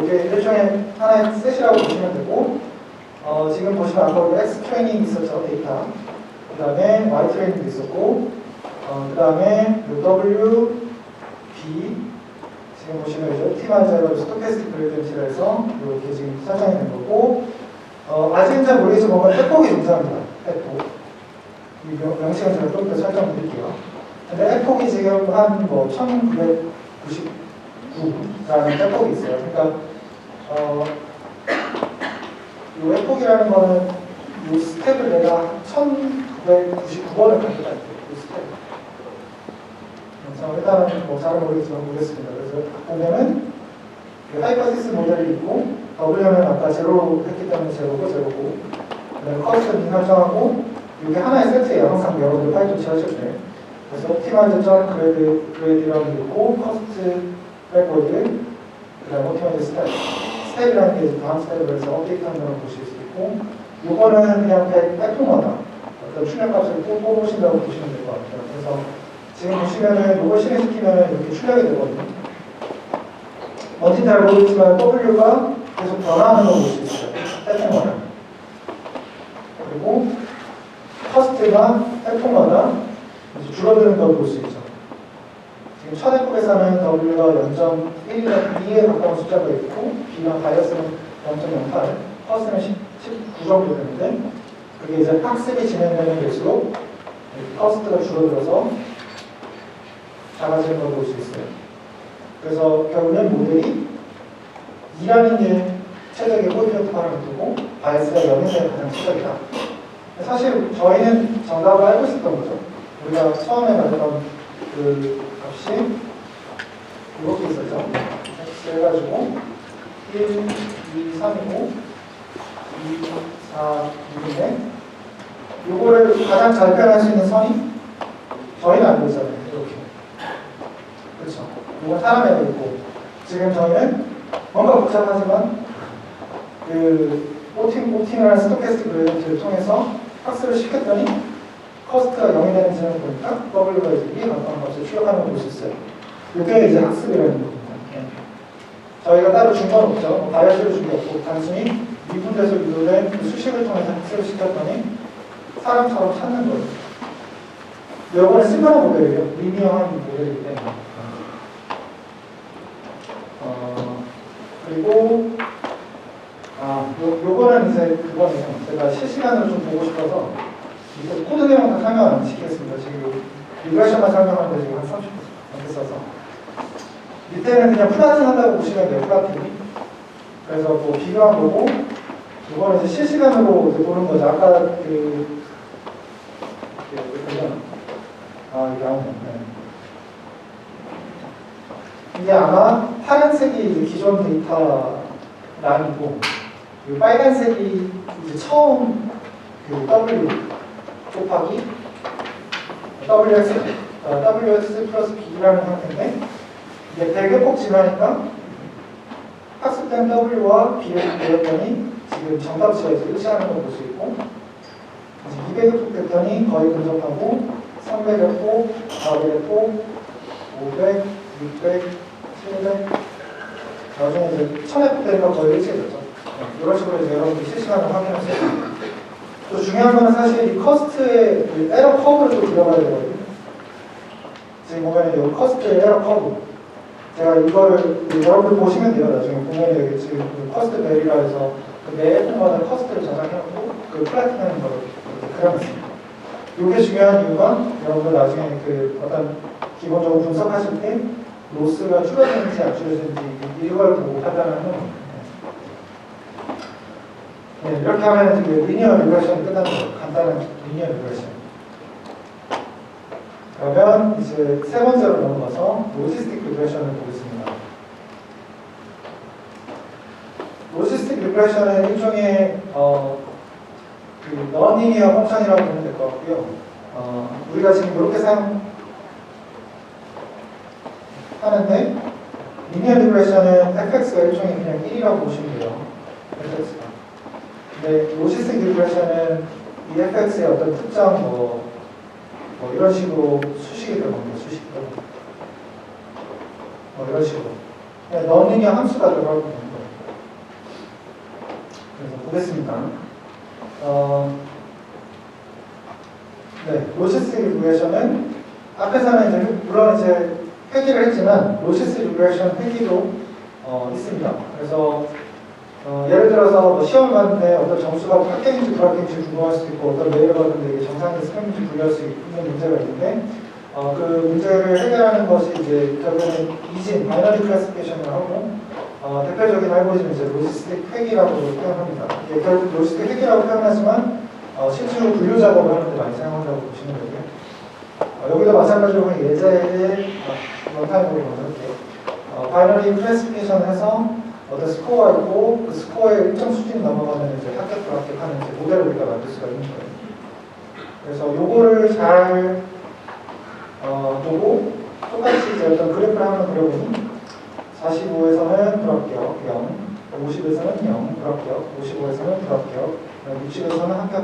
이게 일종의 하나의 셋이라고 보시면 되고, 지금 보시면 아까 우리 X 트레이닝 있었죠, 데이터. 그 다음에 Y 트레이닝도 있었고, 그 다음에 W, B, 지금 보시면 이제 옵티마이저로 스토캐스틱 그레이던트라 해서 이렇게 지금 설정이 된 거고, 아직은 잘 모르겠지만 뭔가 팩폭이 존재합니다. 팩폭. 이 명칭은 제가 좀 더 설정 드릴게요. 근데 팩폭이 지금 한 1999라는 팩폭이 있어요. 그러니까 이 웹폭이라는 거는 이 스텝을 내가 1999번을 가져갈 때 이 스텝. 그래서 일단은 뭐 잘은 모르겠지만 보겠습니다. 그래서 보면은 하이퍼시스 모델이 있고, W는 아까 제로 했기 때문에 제로고, 그다음에 커스트 민 설정하고, 이게 하나의 세트예요. 항상 여러분들 파이썬 하실 때. 그래서 옵티마이저 그레이드라는 게 있고, 커스트 백워드, 그 다음에 옵티마이저 스텝이라는 게 다음 스텝으로 해서 업데이트하는 걸 보실 수 있고, 요거는 그냥 팩폭마다 어떤 출력값을 뽑으신다고 보시면 될 것 같아요. 그래서 지금 보시면은 요걸 실행시키면은 이렇게 출력이 되거든요. 뭔지 잘 모르겠지만 W가 계속 변화하는 걸 볼 수 있어요. 팩폭마다. 그리고 커스트가 팩폭마다 줄어드는 걸 볼 수 있죠. 지금 첫 팩폭에서는 W가 0.1이나 2에 가까운 숫자가 있고, B가 바이어스는 0.08, 커스트는 19 정도 되는데, 그게 이제 학습이 진행되는 될수록 커스트가 줄어들어서 작아지는 걸 볼 수 있어요. 그래서 결국은 모델이 2라는 게 최적의 코에피션트 파라미터고, 바이어스가 0인 게 가장 최적이다. 사실 저희는 정답을 알고 있었던 거죠. 우리가 처음에 만들던 그 값이 이렇게 있었죠. X 해가지고 1, 2, 3이고, 2, 4, 6인데 요거를 가장 잘 표현할 수 있는 선이 저희는 안 보이잖아요. 이렇게. 그렇죠. 이건 사람에도 있고 지금 저희는 뭔가 복잡하지만 그 오팅이라는 스토캐스틱 그래디언트를 통해서 학습을 시켰더니 커스트가 0이 되는지는 보니까 W가 이제 2에 가까운 값을 출력하는 걸 볼 수 있어요. 이게 이제 학습이라는 겁니다. 저희가 따로 준 건 없죠. 뭐 다이어트를 준 게 없고 단순히 미분돼서 유도된 그 수식을 통해서 학습을 시켰더니 사람처럼 찾는 거예요. 이거는 심플한 모델이에요. 리니어한 모델이기 때문에. 그리고 요거는 이제 그거네요. 제가 실시간으로 좀 보고 싶어서 이제 코드 내용 다 설명 안 시키겠습니다. 지금 리그레션만 설명하는데 지금 한 30분 넘게 써서 밑에는 그냥 플라팅 한다고 보시면 돼요. 플라팅. 그래서 뭐 비교한 거고 이거는 이제 실시간으로 이제 보는 거죠. 아까 이게 아니네. 이게 아마 파란색이 이제 기존 데이터 란이고 이 빨간색이 이제 처음 그 W 곱하기 WX 플러스 B라는 형태인데 이게 대교폭 지나니까 학습된 W와 B를 배웠더니 지금 정답치가 이제 일치하는 걸 볼 수 있고 200의 폭 됐더니 거의 근접하고 300의 폭, 400의 폭, 500, 600, 700 나중에 이제 1000의 폭 되니까 거의 일치해졌죠. 이런 식으로 이제 여러분들이 실시간으로 확인할 수 있어요. 또 중요한 거는 사실 이 커스트의 그 에러 커브를 또 그려봐야 되거든요. 지금 보면 이 커스트의 에러 커브 제가 이거를 여러분들 보시면 돼요. 나중에 보면 여기 지금 그 커스트 베리라 해서 매 콤마다 커스트를 저장해놓고 그 플래팅하는 거를 이렇게 그려놨습니다. 이게 중요한 이유가 여러분들 나중에 그 어떤 기본적으로 분석하실 때 로스가 줄어드는지 안 줄어드는지 이걸 보고 판단하는 겁니다. 네, 이렇게 하면 이제 리니어 리그레션이 끝나는 거예요. 간단한 리니어 리그레션. 그러면 이제 세 번째로 넘어가서 로지스틱 리그레션을 보겠습니다. 로지스틱 리그레션은 일종의 그 너니니어 펑션이라고 보면 될 것 같고요. 우리가 지금 이렇게 사용하는데 리니어 리그레션은 fx가 일종의 그냥 1이라고 보시면 돼요. fx가. 근데 로지스틱 리그레션은 이 fx의 어떤 특정 뭐 이런 식으로 수식이 들어갑니다. 수식도 이런 식으로 그냥 너니니어 함수가 들어가고 있는 거예요. 그래서 보겠습니다. 네, 로지스틱 리그레션은 앞에서는 이제 물론 이제 회귀를 했지만 로지스틱 리그레션 회귀도 있습니다. 그래서 예를 들어서 뭐 시험 봤는데 어떤 점수가 합격인지 불합격인지 궁금할 수도 있고 어떤 메일을 받는데 이게 정상인지 스팸인지 분류할 수 있는 문제가 있는데 그 문제를 해결하는 것이 이제 결국에는 이진 바이너리 클래시피케이션을 하고 대표적인 알고리즘은 이제 로지스틱 회귀라고 표현합니다. 이게 결국 로지스틱 회귀라고 표현하지만 실제로 분류 작업을 하는데 많이 사용한다고 보시면 되고요. 여기도 마찬가지로 예제의 런타임으로 먼저 할게요. 바이너리 클래시피케이션을 해서 어떤 스코어가 있고 그 스코어의 일정 수준이 넘어가면 이제 합격 불합격하는 이제 모델을 우리가 만들 수가 있는 거예요. 그래서 요거를 잘 보고 똑같이 이제 어떤 그래프를 한번 그려보니 45에서는 불합격 0, 50에서는 0 불합격, 55에서는 불합격, 60에서는 합격.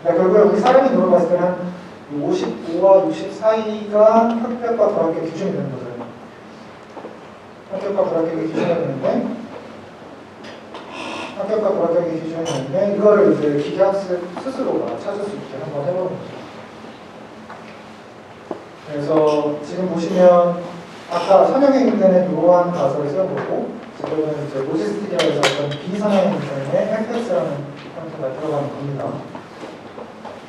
그러니까 결국에 우리 사람이 눈으로 봤을 때는 한 55와 60 사이가 합격과 불합격 기준이 되는 거죠. 합격과 불합격의 기준이 되는데 합격과 불합격의 기준이 되는데 이거를 이제 기계학습 스스로가 찾을 수 있게 한번 해보는 거죠. 그래서 지금 보시면 아까 선형의 때는 이러한 가설을 세워보고 지금은 이제 로지스틱이라고 해서 어떤 비선형의 때문에 fx라는 형태가 들어가는 겁니다.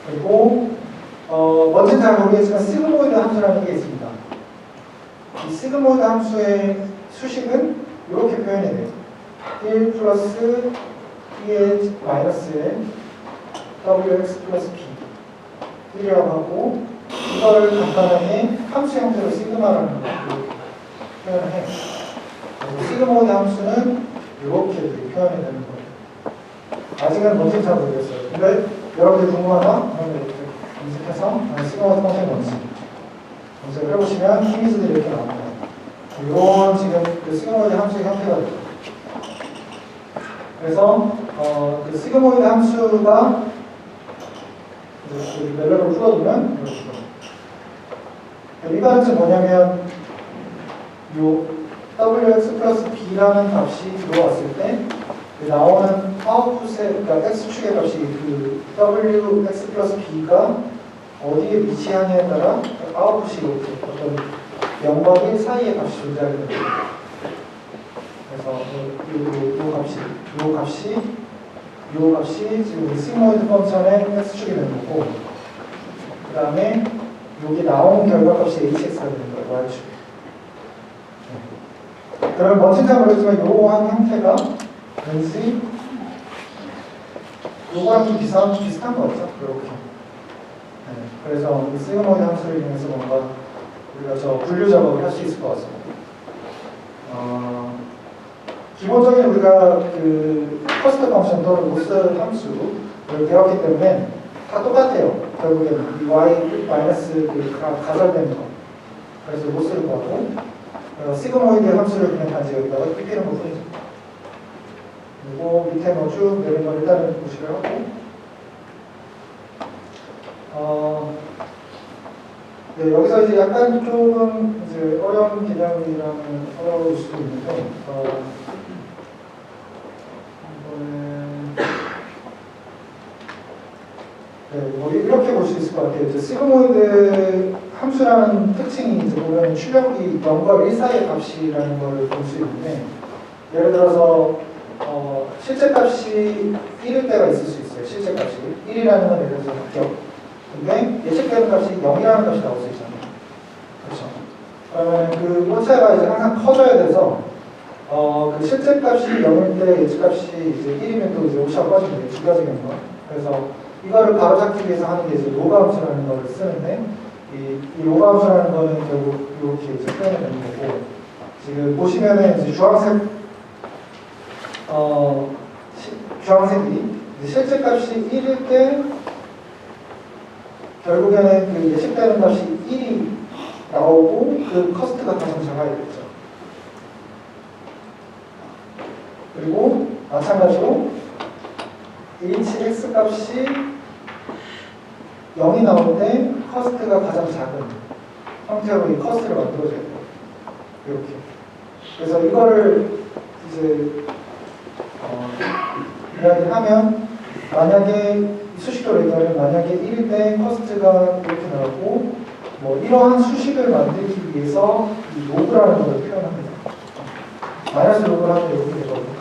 그리고 뭔지 잘 모르겠지만 시그모이드 함수라는 게 있습니다. 이 시그모이드 함수의 수식은 이렇게 표현이 돼요. 1 플러스 P의 마이너스 WX 플러스 P 1이라고 하고 이거를 간단하게 함수 형태로 시그마라는 걸로 표현을 해요. 시그모이드 함수는 이렇게 표현이 되는 거예요. 아직은 뭔지 잘 모르겠어요. 근데 여러분들 궁금하다? 그러면 이렇게 검색해서 시그모이드 펑션 뭔지 검색을 해보시면 키미즈들이 이렇게 나옵니다. 이런 지금 그 시그모이드 함수의 형태가 되죠. 그래서 그 시그모이드 함수가 이제 멜로를 풀어두면 이렇게 이 반응은 뭐냐면 요 wx 플러스 b라는 값이 들어왔을 때 나오는 아웃풋의 그러니까 x축의 값이 그 wx 플러스 b가 어디에 위치하냐에 따라 아웃풋이 이렇게 어떤 0과 1 사이의 값이 존재하게 됩니다. 그래서 요 값이 지금 시그모이드 펑션의 x축이 되는 거고, 그 다음에 여기 나오는 결과값이 hx가 되는 거예요. y축. 그러면 뭔지 잘 모르겠지만 이러한 형태가 왠지 요거랑 좀 비슷한 거 같죠? 이렇게. 그래서 이 시그모이드 함수를 이용해서 뭔가 우리가 저 분류 작업을 할 수 있을 것 같습니다. 기본적인 우리가 그 커스트 펑션 또는 로스 함수를 배웠기 때문에 다 똑같아요. 결국에는 이 y 마이너스 그 가설된 거. 그래서 로스를 구하고 시그모이드 함수를 그냥 단지 여기다가 삐피는 거 뿐이죠. 그리고 밑에 뭐 쭉 내린 걸 일단은 무시를 하고 네, 여기서 이제 약간 조금 이제 어려운 개념이라면 어려울 수도 있는데 네, 뭐 이렇게 볼 수 있을 것 같아요. 이제 시그모이드 함수라는 특징이 이제 보면 출력이 0과 1 사이의 값이라는 걸 볼 수 있는데, 예를 들어서 실제 값이 1일 때가 있을 수 있어요. 실제 값이 1이라는 건 예를 들어서 합격. 근데 예측되는 값이 0이라는 값이 나올 수 있잖아요. 그렇죠. 그러면 그 오차가 이제 항상 커져야 돼서 그 실제 값이 0일 때 예측 값이 이제 1이면 또 이제 오차가 커지는 두 가지 경우가. 그래서 이거를 바로잡기 위해서 하는 게 이제 로가 함수라는 걸 쓰는데, 이 로가 함수라는 거는 결국 이렇게 이제 표현이 되는 거고, 지금 보시면은 이제 주황색이 실제 값이 1일 때 결국에는 그 예측되는 값이 1이 나오고 그 커스트가 가장 작아야겠죠. 그리고 마찬가지로 hx 값이 0이 나올 때 커스트가 가장 작은 형태로 이 커스트를 만들어줘야 돼요. 이렇게. 그래서 이거를 이제 이야기하면, 만약에 수식도로 얘기하면 만약에 1일 때 커스트가 이렇게 나오고 뭐 이러한 수식을 만들기 위해서 이 로그라는 것을 표현합니다. 마이너스 로그를 하면 이렇게 되거든요.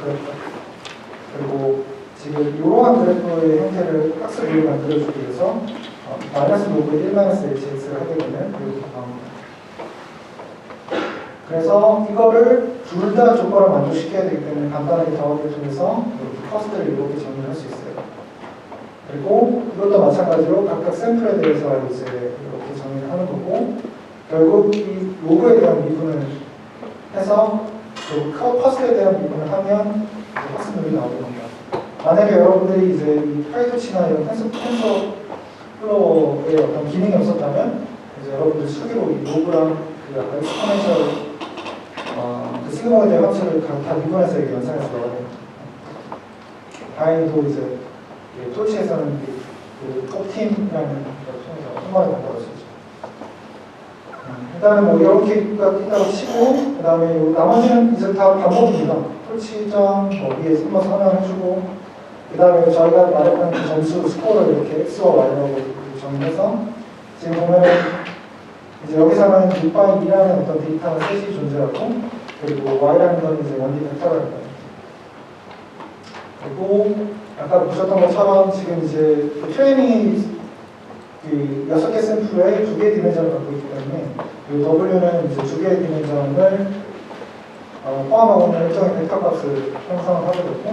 그리고 지금 이러한 그래프의 형태를 학습으로 만들어주기 위해서 마이너스 로그 1-hx를 하게 되면 이렇게 나옵니다. 그래서 이거를 둘 다 조건을 만족시켜야 되기 때문에 간단하게 더하기를 통해서 이렇게 커스트를 이렇게 정리를 할 수 있어요. 그리고 이것도 마찬가지로 각각 샘플에 대해서 이제 이렇게 정리를 하는 거고, 결국 이 로그에 대한 미분을 해서 그 커스트에 대한 미분을 하면 학습률이 나오게 됩니다. 만약에 여러분들이 이제 이 파이토치나 이런 텐서 플로어에 어떤 기능이 없었다면 이제 여러분들 수기로 이 로그랑 그 아까 익스포넨셜 그 시그모이드 함수를 다 미분해서 이렇게 연산해서 넣어야 됩니다. 다행히도 이제 토치에서는 그 톱팀이라는 걸 통해서 한 번에 만들어 수 있죠. 일단은 뭐 이렇게가 있다고 치고, 그 다음에 나머지는 이제 다 반복입니다. 토치점 뭐 위에 한번 설명해주고, 그 다음에 저희가 말했던 그 점수 스코어를 이렇게 x와 y라고 정리해서, 지금 보면은 이제 여기서는 6x2라는 어떤 데이터 셋이 존재하고, 그리고 y라는 건 이제 원리 벡터라는 거예요. 그리고 아까 보셨던 것처럼 지금 이제 그 트레이닝이 그 6개 샘플에 2개의 디멘전을 갖고 있기 때문에 이 W는 이제 2개의 디멘전을 포함하고 있는 일정의 벡터 값을 형성을 하게 되고,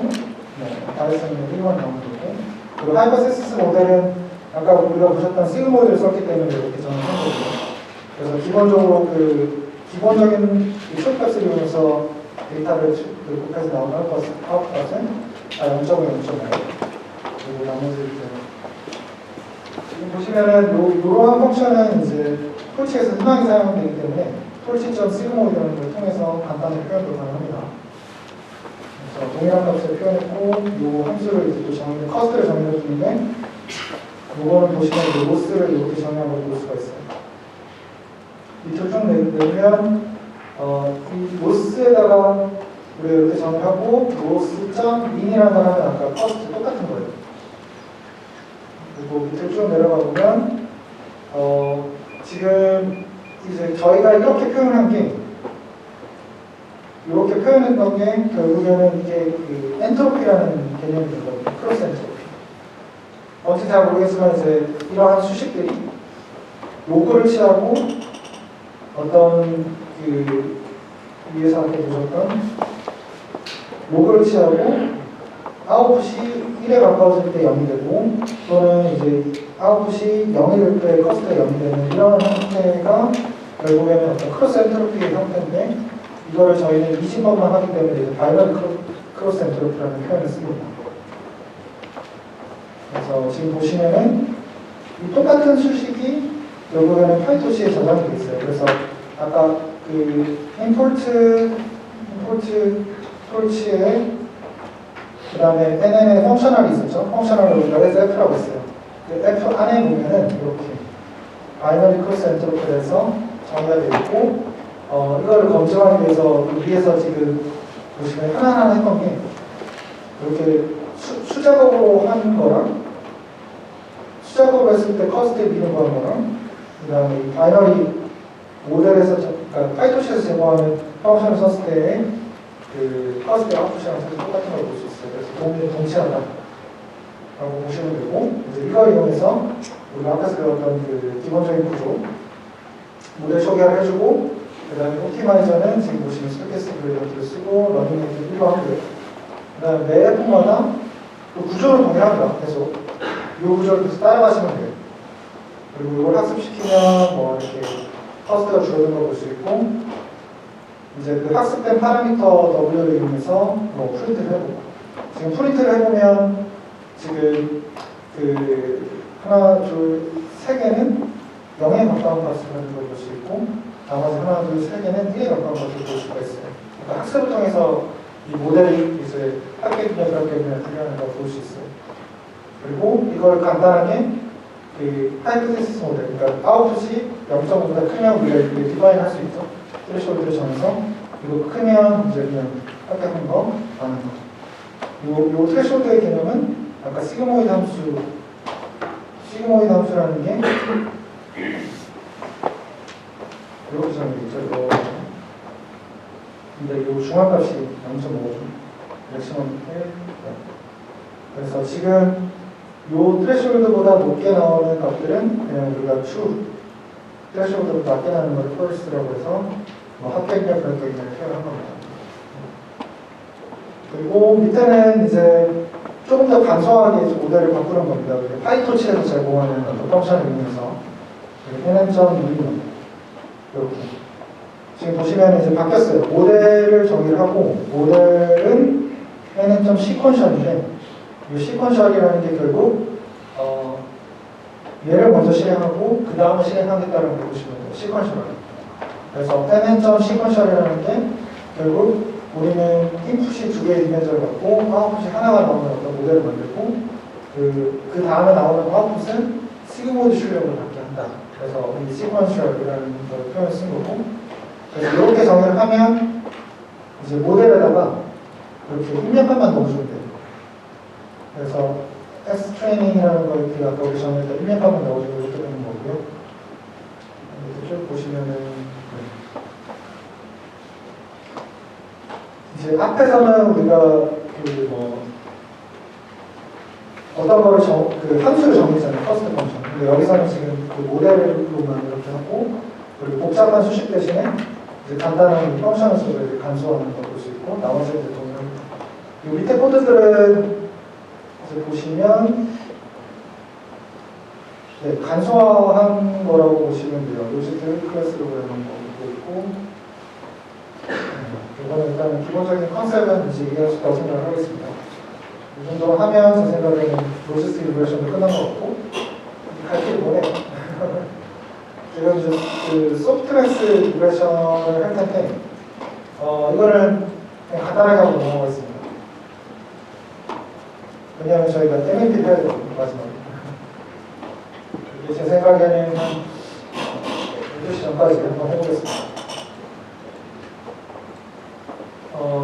다이슨은 1만 나오는 거고, 그리고 하이퍼세시스 모델은 아까 우리가 보셨던 시그모이드를 썼기 때문에 이렇게 정리한 거고요. 그래서 기본적으로 그 기본적인 초값을 이용해서 데이터를 곱해서 나오는 아웃풋값은 0.5. 그리고 나머지 이제 지금 보시면은 요러한 펑션은 이제 톨치에서 흔하게 사용되기 때문에 톨치.sigmoid라는 걸 통해서 간단하게 표현도 가능합니다. 그래서 동일한 값을 표현했고 요 함수를 이제 또 정의 커스트를 정의해 주는데 요거는 보시면 로스를 이렇게 정의한 걸 볼 수가 있어요. 밑으로 쭉 내면 이 로스에다가 우리가 이렇게 정의하고 로스.min이라는 걸 하면 아까 커스트 똑같은 거예요. 그리고 밑으로 쭉 내려가 보면 지금 이제 저희가 이렇게 표현한 게 이렇게 표현했던 게 결국에는 이게 그 엔트로피라는 개념이 있거든요. 크로스 엔트로피. 어찌 잘 모르겠지만 이제 이러한 수식들이 로그를 취하고 어떤 그 위에서 함께 보셨던 로그를 취하고 아웃풋이 1에 가까워질 때 0이 되고 또는 이제 아웃풋이 0이 될 때 커스트가 0이 되는 이런 형태가 결국에는 어떤 크로스 엔트로피의 형태인데 이거를 저희는 이진법만 하기 때문에 이제 바이너리 크로스 엔트로피라는 표현을 씁니다. 그래서 지금 보시면은 이 똑같은 수식이 결국에는 파이토시에 저장이 되어 있어요. 그래서 아까 그 임포트 톨치에 그 다음에 NN에 펑셔널이 있었죠. 펑셔널을 우리가 F라고 했어요. 그 F 안에 보면은 이렇게 바이너리 크로스 엔트로피를 해서 정의가 되어 있고 이거를 검증하기 위해서 위에서 지금 보시면 하나하나 했던 게 이렇게 수작업으로 한 거랑 수작업을 했을 때 커스트에 미는 거랑 그 다음에 이 바이너리 모델에서 그러니까 파이토시에서 제공하는 펑션을 썼을 때 그 커스트 아웃풋이랑 사실 똑같은 걸 볼 수 있어요. 그래서 동치하다라고 보시면 되고 이제 이걸 이용해서 우리가 아까 배웠던 그 기본적인 구조 모델 소개를 해주고 그 다음에 옵티마이저는 지금 보시면 스토캐스틱 그래디언트를 쓰고 러닝 레이트를 하고요. 그 다음에 매 F마다 그 구조는 동일합니다. 계속 이 구조를 계속 따라가시면 돼요. 그리고 이걸 학습시키면 뭐 이렇게 커스트가 줄어든 걸 볼 수 있고 이제 그 학습된 파라미터 W를 이용해서 뭐 프린트를 해보고 지금 프린트를 해보면 지금 그 하나, 둘, 세 개는 0에 가까운 값을 가진 걸 볼 수 있고 나머지 하나, 둘, 세 개는 1에 가까운 것을 볼 수가 있어요. 그러니까 학습을 통해서 이 모델이 이제 학계분야, 불학계분야 분야하는 걸 볼 수 있어요. 그리고 이걸 간단하게 그 하이포테시스 모델, 그러니까 아웃풋이 0.5보다 크면 우리가 이렇게 디바인 할 수 있죠. 트레시홀드를 정해서 이거 크면 이제 그냥 합격한 거, 많은 거. 요 트레시홀드의 개념은 아까 시그모이드 함수라는 게 이렇게 정해져 있죠. 이거. 근데 이 중앙값이 0.5거든요. 맥시멈 그래서 지금 이 트레시홀드보다 높게 나오는 값들은 그냥 우리가 트레시홀드보다 낮게 나오는 걸 포레스트라고 해서 뭐 합격이냐 불합격이냐 표현한 겁니다. 그리고 밑에는 이제 조금 더 간소하게 모델을 바꾸는 겁니다. 파이토치에서 제공하는 어떤 펑션을 이용해서 nm.1 이렇게 지금 보시면 이제 바뀌었어요. 모델을 정의를 하고 모델은 nm.시퀀셜인데 이 시퀀셜이라는 게 결국 얘를 먼저 실행하고 그 다음에 실행하겠다는 걸 보시면 돼요. 시퀀셜. 그래서 nm.시퀀셜이라는 게 결국 우리는 인풋이 두 개의 이미지를 갖고 아웃풋이 하나가 나오는 어떤 모델을 만들고 그 다음에 나오는 아웃풋은 시그모이드 출력을 갖게 한다. 그래서 이 시퀀셜이라는 걸 표현을 쓴 거고 그래서 이렇게 정의를 하면 이제 모델에다가 이렇게 입력값만 넣어주면 돼요. 그래서 X 트레이닝이라는 거 이렇게 아까 우리 정의했던 입력값만 넣어주고 이렇게 되는 거고요. 이렇게 쭉 보시면은 이제 앞에서는 우리가 그 뭐 어떤 거를 그 함수를 정의했잖아요. 커스트 펑션. 근데 여기서는 지금 그 모델로만 이렇게 하고 그리고 복잡한 수식 대신에 이제 간단한 펑션을 써서 간소화하는 걸 볼 수 있고 나머지 이제 동일합니다. 이 밑에 코드들은 이제 보시면 네, 간소화한 거라고 보시면 돼요. 로지트 클래스로 그려놓은 거 있고 이거는 일단 기본적인 컨셉은 이제 이해할 수 있다고 생각을 하겠습니다. 이 정도 하면 제 생각에는 로지스틱 리그레션도 끝난 것 같고 갈 길이 뭐네. 제가 이제 그 소프트맥스 리그레션을 할 텐데 이거는 그냥 간단하게 하고 넘어가겠습니다. 왜냐하면 저희가 MMP 해야 되거든요, 마지막에. 이게 제 생각에는 한 12시 전까지 한번 해보겠습니다.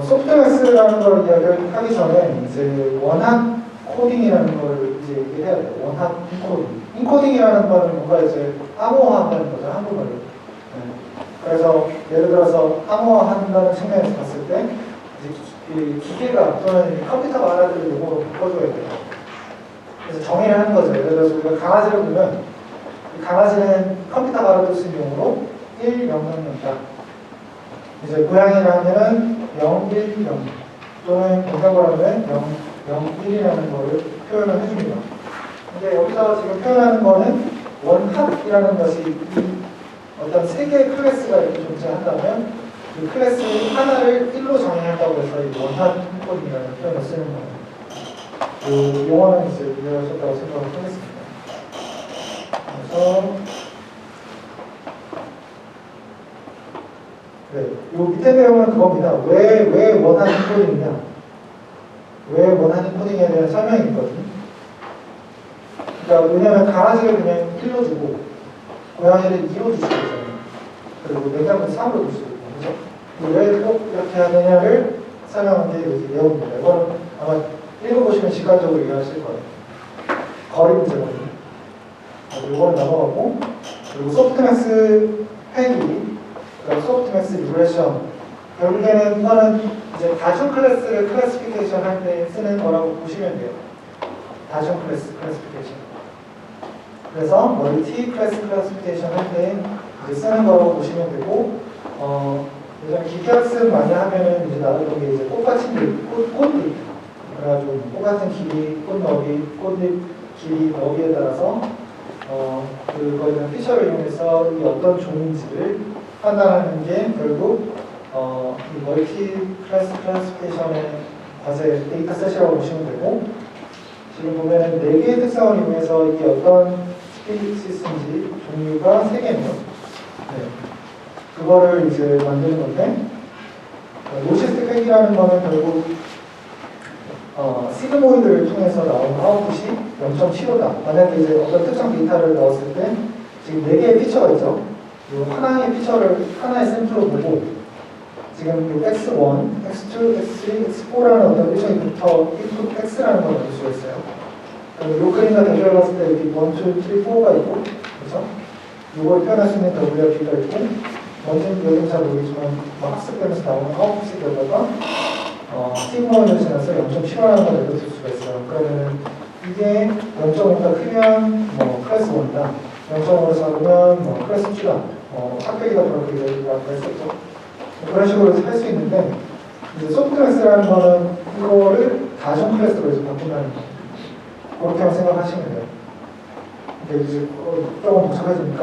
소프트맥스라는 걸 이야기하기 전에 이제 원학 코딩이라는 걸 이제 얘기해야 돼요. 원학 인코딩. 인코딩이라는 거는 뭔가 이제 암호화하는 거죠, 한국말로. 그래서 예를 들어서 암호화한다는 측면에서 봤을 때 이제 기계가 또는 컴퓨터가 알아들을 용어로 바꿔줘야 돼요. 그래서 정의를 하는 거죠. 예를 들어서 우리가 강아지를 보면 이 강아지는 컴퓨터가 알아들을 수 있는 용어로 1, 0, 0이다. 이제 고양이를 하면은 0, 1, 0 또는 공격을 하면 0, 0, 1이라는 거를 표현을 해줍니다. 근데 여기서 지금 표현하는 거는 원합이라는 것이 이 어떤 세 개의 클래스가 이렇게 존재한다면 그 클래스 하나를 1로 정의한다고 해서 이 원합 인코딩이라는 표현을 쓰는 거예요. 그 용어는 이제 이해하셨다고 생각을 하겠습니다. 그래서 네, 요 밑에 내용은 그겁니다. 왜 원한 인코딩이냐? 왜 원한 인코딩에 대한 설명이 있거든요. 그러니까 왜냐하면 강아지를 그냥 1로 주고 고양이를 2로 줄 수도 있잖아요. 그리고 냉장고를 3으로 줄 수도 있고, 그죠? 왜 꼭 이렇게 하느냐를 설명한 게 여기 내용입니다. 이거는 아마 읽어보시면 직관적으로 이해하실 거예요. 거리 문제거든요. 이거는 넘어가고, 그리고 소프트맥스 패기, 소프트맥스 리그레션. 결국에는 이거는 이제 다중 클래스를 클래시피케이션 할 때 쓰는 거라고 보시면 돼요. 다중 클래스 클래시피케이션. 그래서 멀티 클래스 클래시피케이션 할 때 이제 쓰는 거라고 보시면 되고, 예전에 기계학습 많이 하면은 이제 나왔던 게 이제 꽃잎. 그래가지고 똑같은 길이, 꽃잎 길이 너비에 따라서 그거에 대한 피처를 이용해서 이 어떤 종인지를 판단하는 게 결국 이 멀티 클래스 클래시피케이션의 과제 데이터셋이라고 보시면 되고, 지금 보면은 4개의 특성을 이용해서 이게 어떤 스피시스인지 종류가 3개네요. 네. 그거를 이제 만드는 건데, 로지스틱 획이라는 거는 결국 시그모이드를 통해서 나온 아웃풋이 0.75다. 만약에 이제 어떤 특정 데이터를 넣었을 때 지금 4개의 피처가 있죠. 이 하나의 피처를 하나의 샘플로 보고 지금 이 x1, x2, x3, x4라는 어떤 일정이 붙어 input x라는 걸 넣을 수가 있어요. 이 그림과 대조해 봤을 때 여기 1, 2, 3, 4가 있고, 그렇죠? 이걸 표현할 수 있는 WRP가 있고, 뭔지는 여기는 잘 모르겠지만 학습되면서 나오는 아웃풋의 결과가 시그모이드를 지나서 0.75라는 걸 내려줄 수가 있어요. 그러면은 이게 0.5가 크면 뭐 클래스 1이다. 0.5로 작으면 뭐 클래스 2다. 학교기다 그렇게 했었죠. 그런 식으로 할 수 있는데, 이제 소프트맥스라는 거는 이거를 다중 클래스로 이제 바꾼다는 거예요. 그렇게만 생각하시면 돼요. 근데 이제 조금 복잡해지니까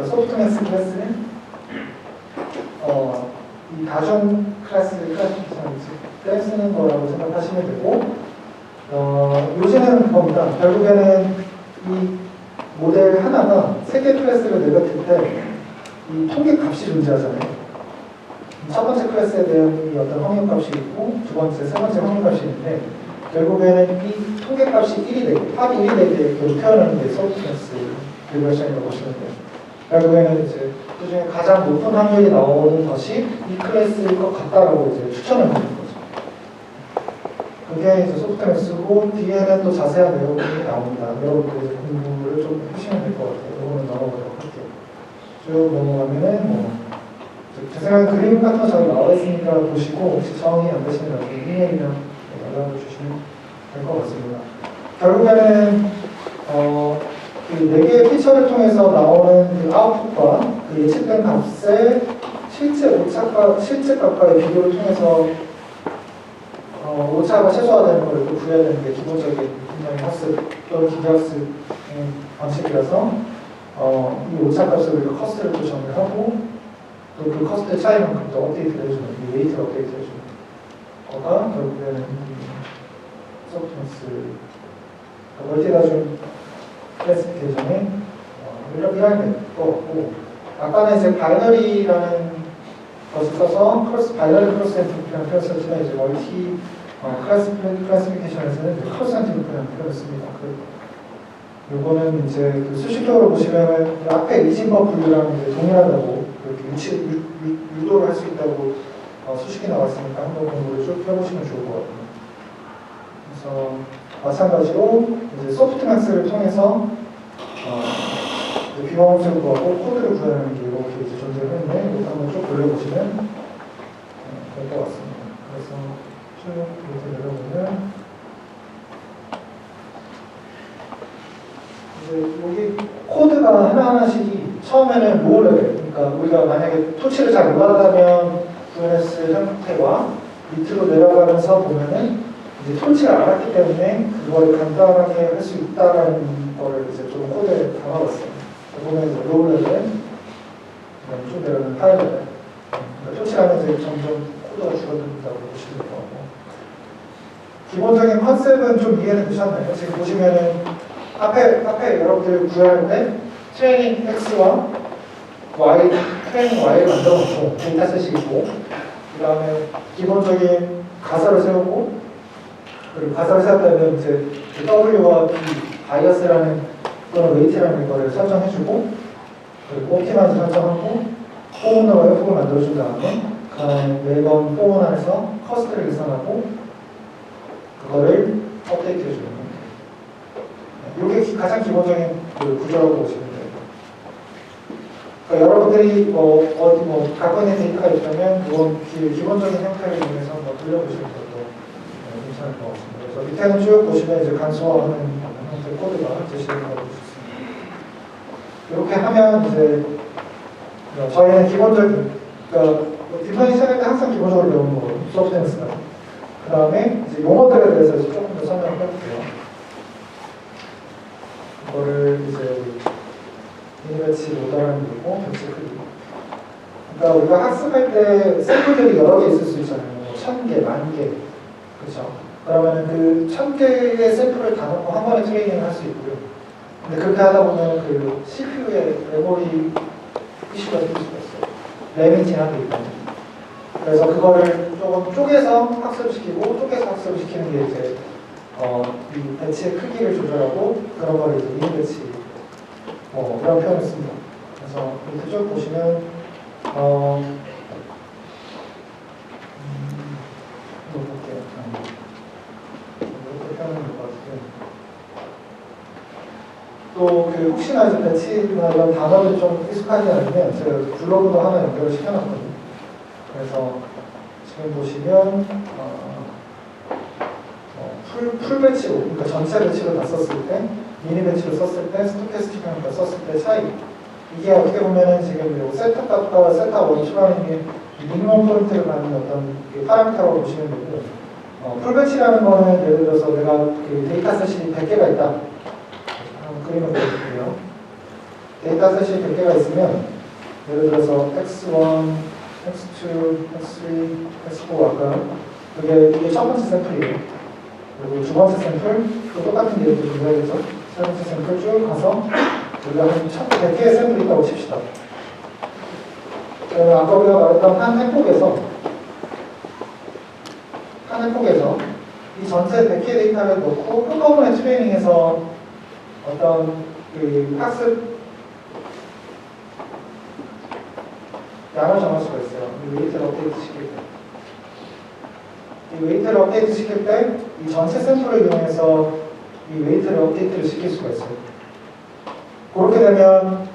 소프트맥스 클래스는 이 다중 클래스를 때 쓰는 거라고 생각하시면 되고, 요새는 그겁니다. 결국에는 이 모델 하나가 3개 클래스를 내뱉을 때 이 통계 값이 존재하잖아요. 첫 번째 클래스에 대한 이 어떤 확률 값이 있고, 두 번째, 세 번째 확률 값이 있는데, 결국에는 이 통계 값이 1이 되게, 합이 1이 되게 표현하는 게 소프트맥스 리그레션이라고 보시면 돼요. 결국에는 이제 그 중에 가장 높은 확률이 나오는 것이 이 클래스일 것 같다라고 이제 추천을 하는 거죠. 그게 이제 소프트맥스고, 뒤에는 또 자세한 내용이 나옵니다. 여러분들 이제 공부를 좀 하시면 될 것 같아요. 이거는 넘어가도록 할게요. 쭉 넘어가면은 제 생각에 그림 같은 거 저기 나와 있으니까 보시고, 혹시 정이 안 되시면 나중에 이메일이나 연락을 주시면 될 것 같습니다. 결국에는 그 4개의 피처를 통해서 나오는 그 아웃풋과 그 예측된 값의 실제 값과의 비교를 통해서 오차가 최소화되는 걸 또 구해야 되는 게 기본적인 분명히 학습 또는 기계학습 방식이라서 이 오차 값을 우리가 커스트를 또 정의하고, 또 그 커스트 차이만큼 또 업데이트를 해주는, 이 웨이트를 업데이트 해주는 거가 결국에는 소프트맥스 멀티다중 클래시피케이션이 이런 것 같고, 아까는 이제 바이너리라는 것을 써서 바이너리 크로스 엔트로피라는 표현을 썼지만 이제 멀티 클래시피케이션에서는 크로스 엔트로피라는 표현을 씁니다. 요거는 이제 그 수식적으로 보시면 그 앞에 이진법 분류랑 이제 동일하다고 이렇게 유도를 할 수 있다고 수식이 나왔으니까 한번 공부를 쭉 해보시면 좋을 것 같아요. 그래서 마찬가지로 이제 소프트맥스를 통해서 비방음색을 구하고 코드를 구하는 게 이렇게 이제 존재를 했는데 이것도 한번 쭉 돌려보시면 될 것 같습니다. 그래서 쭉 이렇게 내려보면 이제 여기 코드가 하나하나씩이 처음에는 로우 레벨, 그러니까 우리가 만약에 토치를 잘 몰랐다면 DNS 형태와 밑으로 내려가면서 보면은 이제 토치를 알았기 때문에 그걸 간단하게 할 수 있다라는 거를 이제 좀 코드에 담아봤어요. 보면 이제 로우 레벨, 그다음에 좀 내려가면 하이 레벨. 그러니까 토치라면 이제 점점 코드가 줄어든다고 보시면 될 것 같고. 기본적인 컨셉은 좀 이해는 되셨나요? 지금 보시면은 앞에 여러분들 구현할 때 트레이닝 X와 Y, 트레이닝 Y를 만들어 놓고 데이터셋이 있고, 그 다음에 기본적인 가설을 세우고, 그리고 가설을 세웠다면 이제 W와 B, 바이어스라는 또는 웨이트라는 거를 설정해주고, 그리고 옵티마이즈 설정하고, 포온과 웹폭을 만들어준 다음에 그 다음에 매번 포온 안에서 커스트를 계산하고 그거를 업데이트해주는 거예요. 이게 가장 기본적인 그 구조라고 보시면 돼요. 그러니까 여러분들이 어디 갖고 있는 데이터가 있다면 이건 기본적인 형태를 이용해서 한번 돌려보시는 것도 괜찮을 것 같습니다. 그래서 밑에는 쭉 보시면 이제 간소화하는 형태의 코드가 제시되는 걸 볼 수 있습니다. 이렇게 하면 이제 저희는 기본적인, 그러니까 디파인 시작할 때 항상 기본적으로 배우는 거거든요. 소프트웨어스가. 그 다음에 이제 용어들에 대해서 이제 조금 더 설명을 해볼게요. 이거를 이제 미니배치 모델하는 거고, 배치 크기. 그러니까 우리가 학습할 때 샘플들이 여러 개 있을 수 있잖아요. 1000개, 10,000개. 그렇죠? 그러면 그 1000개의 샘플을 다 넣고 한 번에 트레이닝을 할 수 있고요. 근데 그렇게 하다 보면 그 CPU의 메모리 이슈가 생길 수가 있어요. 램이 지나게 있거든요. 그래서 그거를 조금 쪼개서 학습시키고, 쪼개서 학습시키는 게 이제 이 배치의 크기를 조절하고 그런 거를 이제 미니 배치 그런 표현을 씁니다. 그래서 이렇게 쭉 보시면 이거 볼게요. 이렇게 표현을 볼 것 같아요. 또 그 혹시나 이제 배치나 이런 단어를 좀 익숙하지 않으면 제가 블로그도 하나 연결을 시켜놨거든요. 그래서 지금 보시면 풀 배치로, 그러니까 전체 배치로 다 썼을 때, 미니 배치로 썼을 때, 스토캐스틱 형태 썼을 때 차이. 이게 어떻게 보면은 지금 세타 값과 세타 1, 2라는 게 미니멈 포인트를 받는 어떤 파라미터라고 보시면 되고, 풀 배치라는 거는 예를 들어서 내가 그 데이터셋이 100개가 있다. 그림을 보여드릴게요. 데이터셋이 100개가 있으면 예를 들어서 x1, x2, x3, x4 아까 이게 첫 번째 샘플이에요. 그리고 두 번째 샘플 또 똑같은 게 이렇게 준비하겠죠. 세 번째 샘플 쭉 가서 우리가 한 100개의 샘플이 있다고 칩시다. 그러면 아까 우리가 말했던 한 햄폭에서 이 전체 100개 데이터를 넣고 한꺼번에 트레이닝해서 어떤 그 학습 양을 정할 수가 있어요. 이 웨이트를 업데이트 시킬 때. 이 웨이트를 업데이트 시킬 때 이 전체 샘플을 이용해서 이 웨이트를 업데이트를 시킬 수가 있어요. 그렇게 되면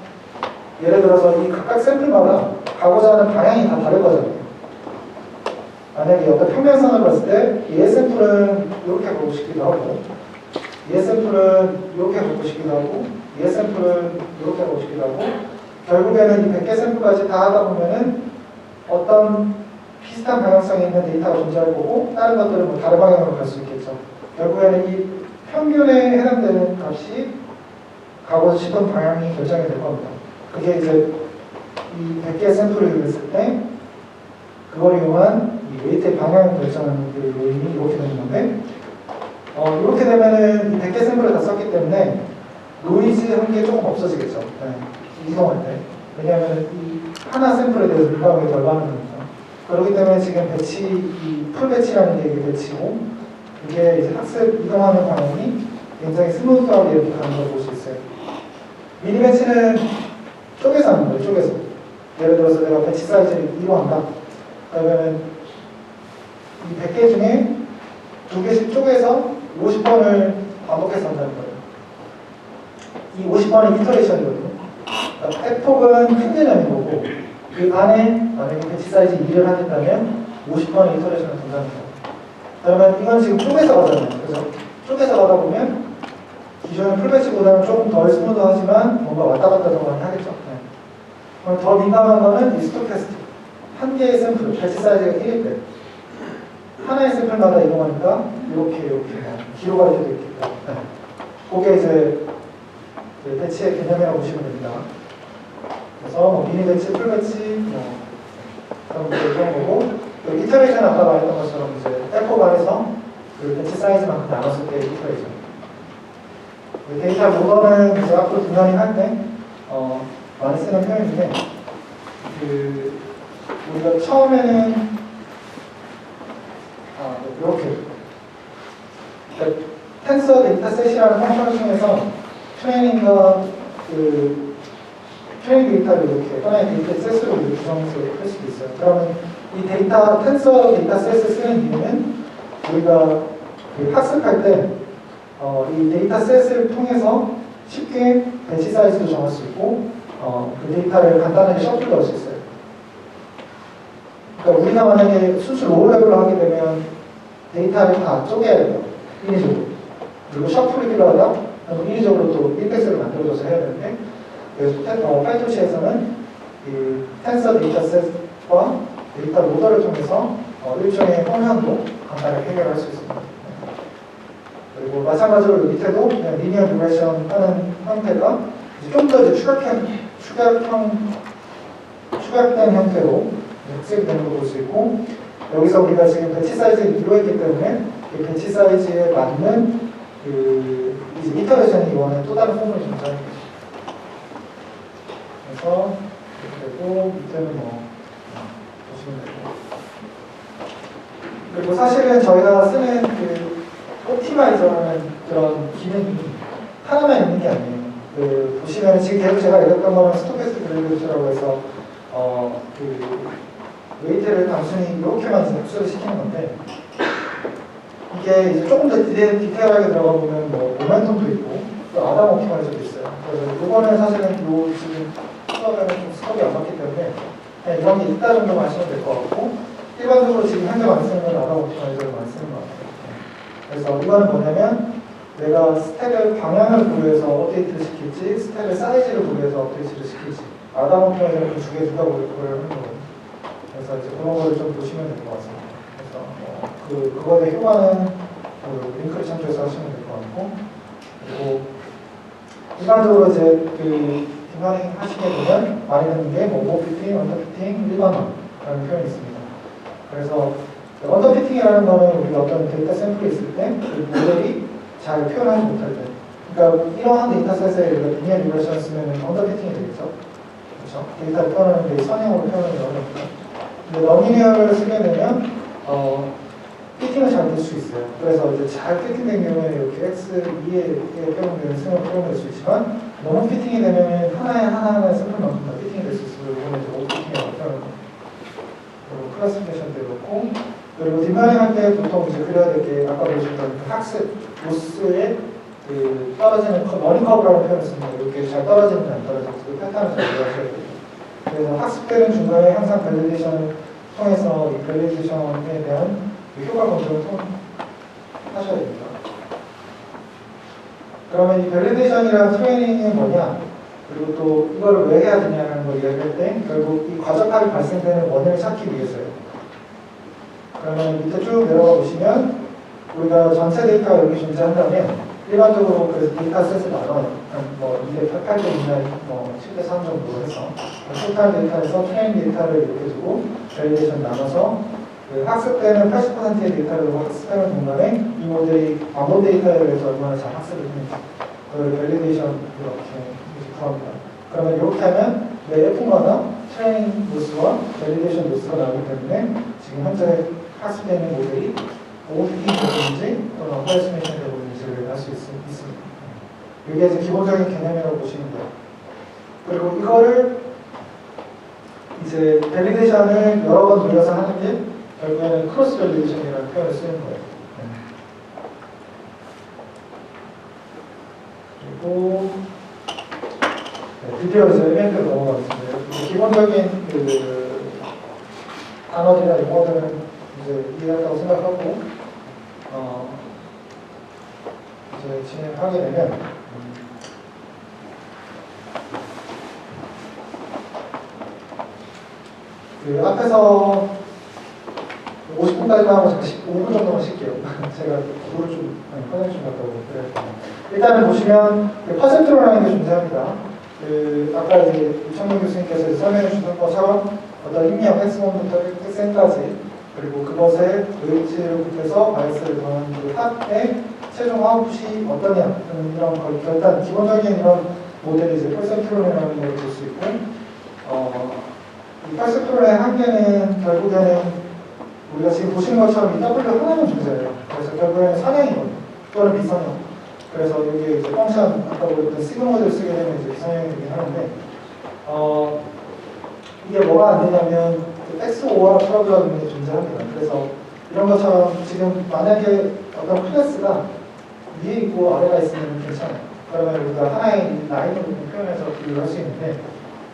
예를 들어서 이 각각 샘플마다 가고자 하는 방향이 다 다를 거잖아요. 만약에 어떤 평면선을 봤을 때 얘 샘플은 이렇게 가고 싶기도 하고 얘 샘플은 이렇게 가고 싶기도 하고 얘 샘플은 이렇게 가고 싶기도 하고 결국에는 이 100개 샘플까지 다 하다 보면은 어떤 비슷한 방향성이 있는 데이터가 존재할 거고 다른 것들은 뭐 다른 방향으로 갈 수 있겠죠. 결국에는 이 평균에 해당되는 값이 가고 싶은 방향이 결정이 될 겁니다. 그게 이제 이 100개 샘플을 이용했을 때 그걸 이용한 이 웨이트의 방향을 결정하는 그 요인이 이렇게 되는 건데 이렇게 되면은 이 100개 샘플을 다 썼기 때문에 노이즈 한 개 조금 없어지겠죠. 네, 이동할 때. 왜냐하면 이 하나 샘플에 대해서 민감하게 덜 반응하니까. 그렇기 때문에 지금 배치, 이 풀 배치라는 게 이게 배치고, 이게 이제 학습 이동하는 방향이 굉장히 스무스하게 이렇게 가는 걸 볼 수 있어요. 미니 배치는 쪼개서 하는 거예요, 쪼개서. 예를 들어서 내가 배치 사이즈를 2로 한다. 그러면은 이 100개 중에 2개씩 쪼개서 50번을 반복해서 한다는 거예요. 이 50번이 이터레이션이거든요. 그러니까 F폭은 큰 개념인 거고, 그 안에 만약에 배치 사이즈 2를 하겠다면 50번의 이터레이션을 돈다는 거예요. 그러면 이건 지금 쪼개서 가잖아요. 그래서 쪼개서 가다 보면 기존의 풀배치보다는 조금 덜 스무드하지만 뭔가 왔다 갔다 더 많이 하겠죠. 네. 그럼 더 민감한 거는 이 스토캐스틱. 한 개의 샘플, 배치 사이즈가 1일 때 하나의 샘플마다 이동하니까 이렇게 기로가 이렇게 되어 있겠다. 네. 그게 이제 배치의 개념이라고 보시면 됩니다. 그래서 뭐 미니 배치, 풀 배치, 그런 거고, 이터레이션 아까 말했던 것처럼 이제 F 안에서 그 배치 사이즈만큼 나눴을 때 이터레이션. 데이터 로더는 이제 앞으로 분할이 할 때 많이 쓰는 표현인데, 우리가 처음에는 이렇게 그러니까 텐서 데이터셋이라는 펑션을 통해서 트레이닝과 트레이닝 데이터를 이렇게 하나의 데이터셋으로 구성해서 할 수도 있어요. 그러면 이 텐서 데이터셋을 쓰는 이유는 우리가 학습할 때 이 데이터셋을 통해서 쉽게 배치 사이즈도 정할 수 있고 그 데이터를 간단하게 셔플도 할 수 있어요. 그러니까 우리가 만약에 순수 로우 레벨로 하게 되면 데이터를 다 쪼개야 돼요. 인위적으로. 그리고 셔플이 필요하다? 그럼 인위적으로 또 인덱스를 만들어줘서 해야 되는데, 그래서 파이토시에서는 이 텐서 데이터셋과 데이터 로더를 통해서 일종의 펑션도 간단하게 해결할 수 있습니다. 그리고 마찬가지로 밑에도 그냥 리니어 리그레션 하는 형태가 좀 더 이제 축약된 형태로 학습이 되는 걸 볼 수 있고, 여기서 우리가 지금 배치 사이즈를 이루었기 때문에 이 배치 사이즈에 맞는 이제 이터레이션이 이번에 또 다른 폼을 존재하는 거죠. 그래서 이렇게 되고, 밑에는 뭐 보시면 되고. 그리고 사실은 저희가 쓰는 옵티마이저라는 그런 기능이 하나만 있는 게 아니에요. 보시면 지금 계속 제가 얘기했던 거는 스토캐스틱 그래디언트라고 해서 웨이트를 단순히 이렇게만 흡수를 시키는 건데, 이게 이제 조금 더 디테일하게 들어가 보면 뭐 모멘텀도 있고 또 아담 옵티마이저도 있어요. 그래서 이거는 사실은 지금 수업에는 좀 스톱이 안 맞기 때문에 그냥 이런 게 있다 정도만 아시면 될 것 같고, 일반적으로 지금 현재 많이 쓰는 건 아담 옵티마이저를 많이 쓰는 것 같아요. 그래서 이거는 뭐냐면 내가 스택을 방향을 고려해서 업데이트를 시킬지, 스택의 사이즈를 고려해서 업데이트를 시킬지, 아담 옵티마이저는 그 두 개 다 고려하는 거거든요. 그래서 이제 그런 거를 좀 보시면 될 것 같습니다. 그래서 그거의 효과는 링크를 참조해서 하시면 될 것 같고, 그리고 일반적으로 이제 디바닝 하시게 되면 많이 듣는 게 오버피팅, 언더피팅, 일반화라는 표현이 있습니다. 그래서 언더피팅이라는 거는 우리가 어떤 데이터 샘플이 있을 때 그 모델이 잘 표현하지 못할 때, 그러니까 이러한 데이터셋에 우리가 리니어 리그레션 쓰면 언더피팅이 되겠죠. 그렇죠? 데이터를 표현하는데 선형으로 표현하는 게 어렵니까? 근데 너미니어를 쓰게 되면 피팅을 잘 볼 수 있어요. 그래서 이제 잘 피팅된 경우에 이렇게 X2에 표현되는 승을 표현될 수 있지만, 너무 피팅이 되면 하나의 샘플만큼 다 피팅이 될 수 있어요. 이거는 이제 오버피팅이라고 표현합니다. 그리고 클래시피케이션도 그렇고, 그리고 딥러닝 할 때 보통 이제 그려야 될 게 아까 보셨던 그 학습 로스의 떨어지는 러닝 커브라는 표현을 씁니다. 이렇게 잘 떨어지는지 안 떨어지는지 그 패턴을 잘 이해하셔야 돼요. 그래서 학습되는 중간에 항상 밸리데이션을 통해서 이 밸리데이션에 대한 효과 검증을 하셔야 됩니다. 그러면 이 밸리데이션이랑 트레이닝이 뭐냐, 그리고 또 이거를 왜 해야 되냐는 걸 이야기할 때 결국 이 과적함이 발생되는 원인을 찾기 위해서요. 그러면 밑에 쭉 내려가 보시면 우리가 전체 데이터가 여기 존재한다면 일반적으로 그래서 데이터셋을 나눠요. 뭐 208대 2나 뭐 7대 3 정도로 해서 토탈 데이터에서 트레인 데이터를 이렇게 주고 밸리데이션 나눠서 그 학습되는 80%의 데이터를 학습하는 동안에 이 모델이 반복 데이터에 대해서 얼마나 잘 학습을 했는지 그걸 밸리데이션 이렇게 구합니다. 그러면 이렇게 하면 매 F마다 트레이닝 로스와 밸리데이션 로스가 나오기 때문에 지금 현재 학습되는 모델이 OOP 되는지 또는 어퍼레스메이션 되는지를 알 수 있습니다. 이게 이제 기본적인 개념이라고 보시면 돼요. 그리고 이거를 이제 밸리데이션을 여러 번 돌려서 하는 게 결국에는 크로스 밸리데이션이라는 표현을 쓰는 거예요. 그리고 드디어 이제 MLP로 넘어가겠습니다. 기본적인 그 단어들이나 용어들은 이제 이해한다고 생각하고 이제 진행하게 되면 그 앞에서 50분까지만 하고 제가 5분 정도만 쉴게요. 제가 물을 좀 화장실 좀 갔다 오고 그래요. 일단은 보시면 그 퍼센트로라는 게 존재합니다. 그 아까 이제 유창민 교수님께서 설명해 주신 것처럼 어떤 입력 X1부터 Xn까지 그리고 그것의 웨이트를 곱해서 바이어스를 더하는 그 합의 최종 아웃풋이 어떠냐 이런 걸 일단 기본적인 이런 모델이 이제 퍼센트로라는 걸 볼 수 있고 이 퍼센트로의 한계는 결국에는 우리가 지금 보시는 것처럼 이 W 하나만 존재해요. 그래서 결국에는 선형이거든요. 또는 비선형. 그래서 여기 이제 펑션 아까 보였던 시그모드를 쓰게 되면 이제 비선형이 되긴 하는데 이게 뭐가 안 되냐면 XOR 프로그램이 존재합니다. 그래서 이런 것처럼 지금 만약에 어떤 클래스가 위에 있고 아래가 있으면 괜찮아요. 그러면 우리가 하나의 라인으로 표현해서 비교를 할 수 있는데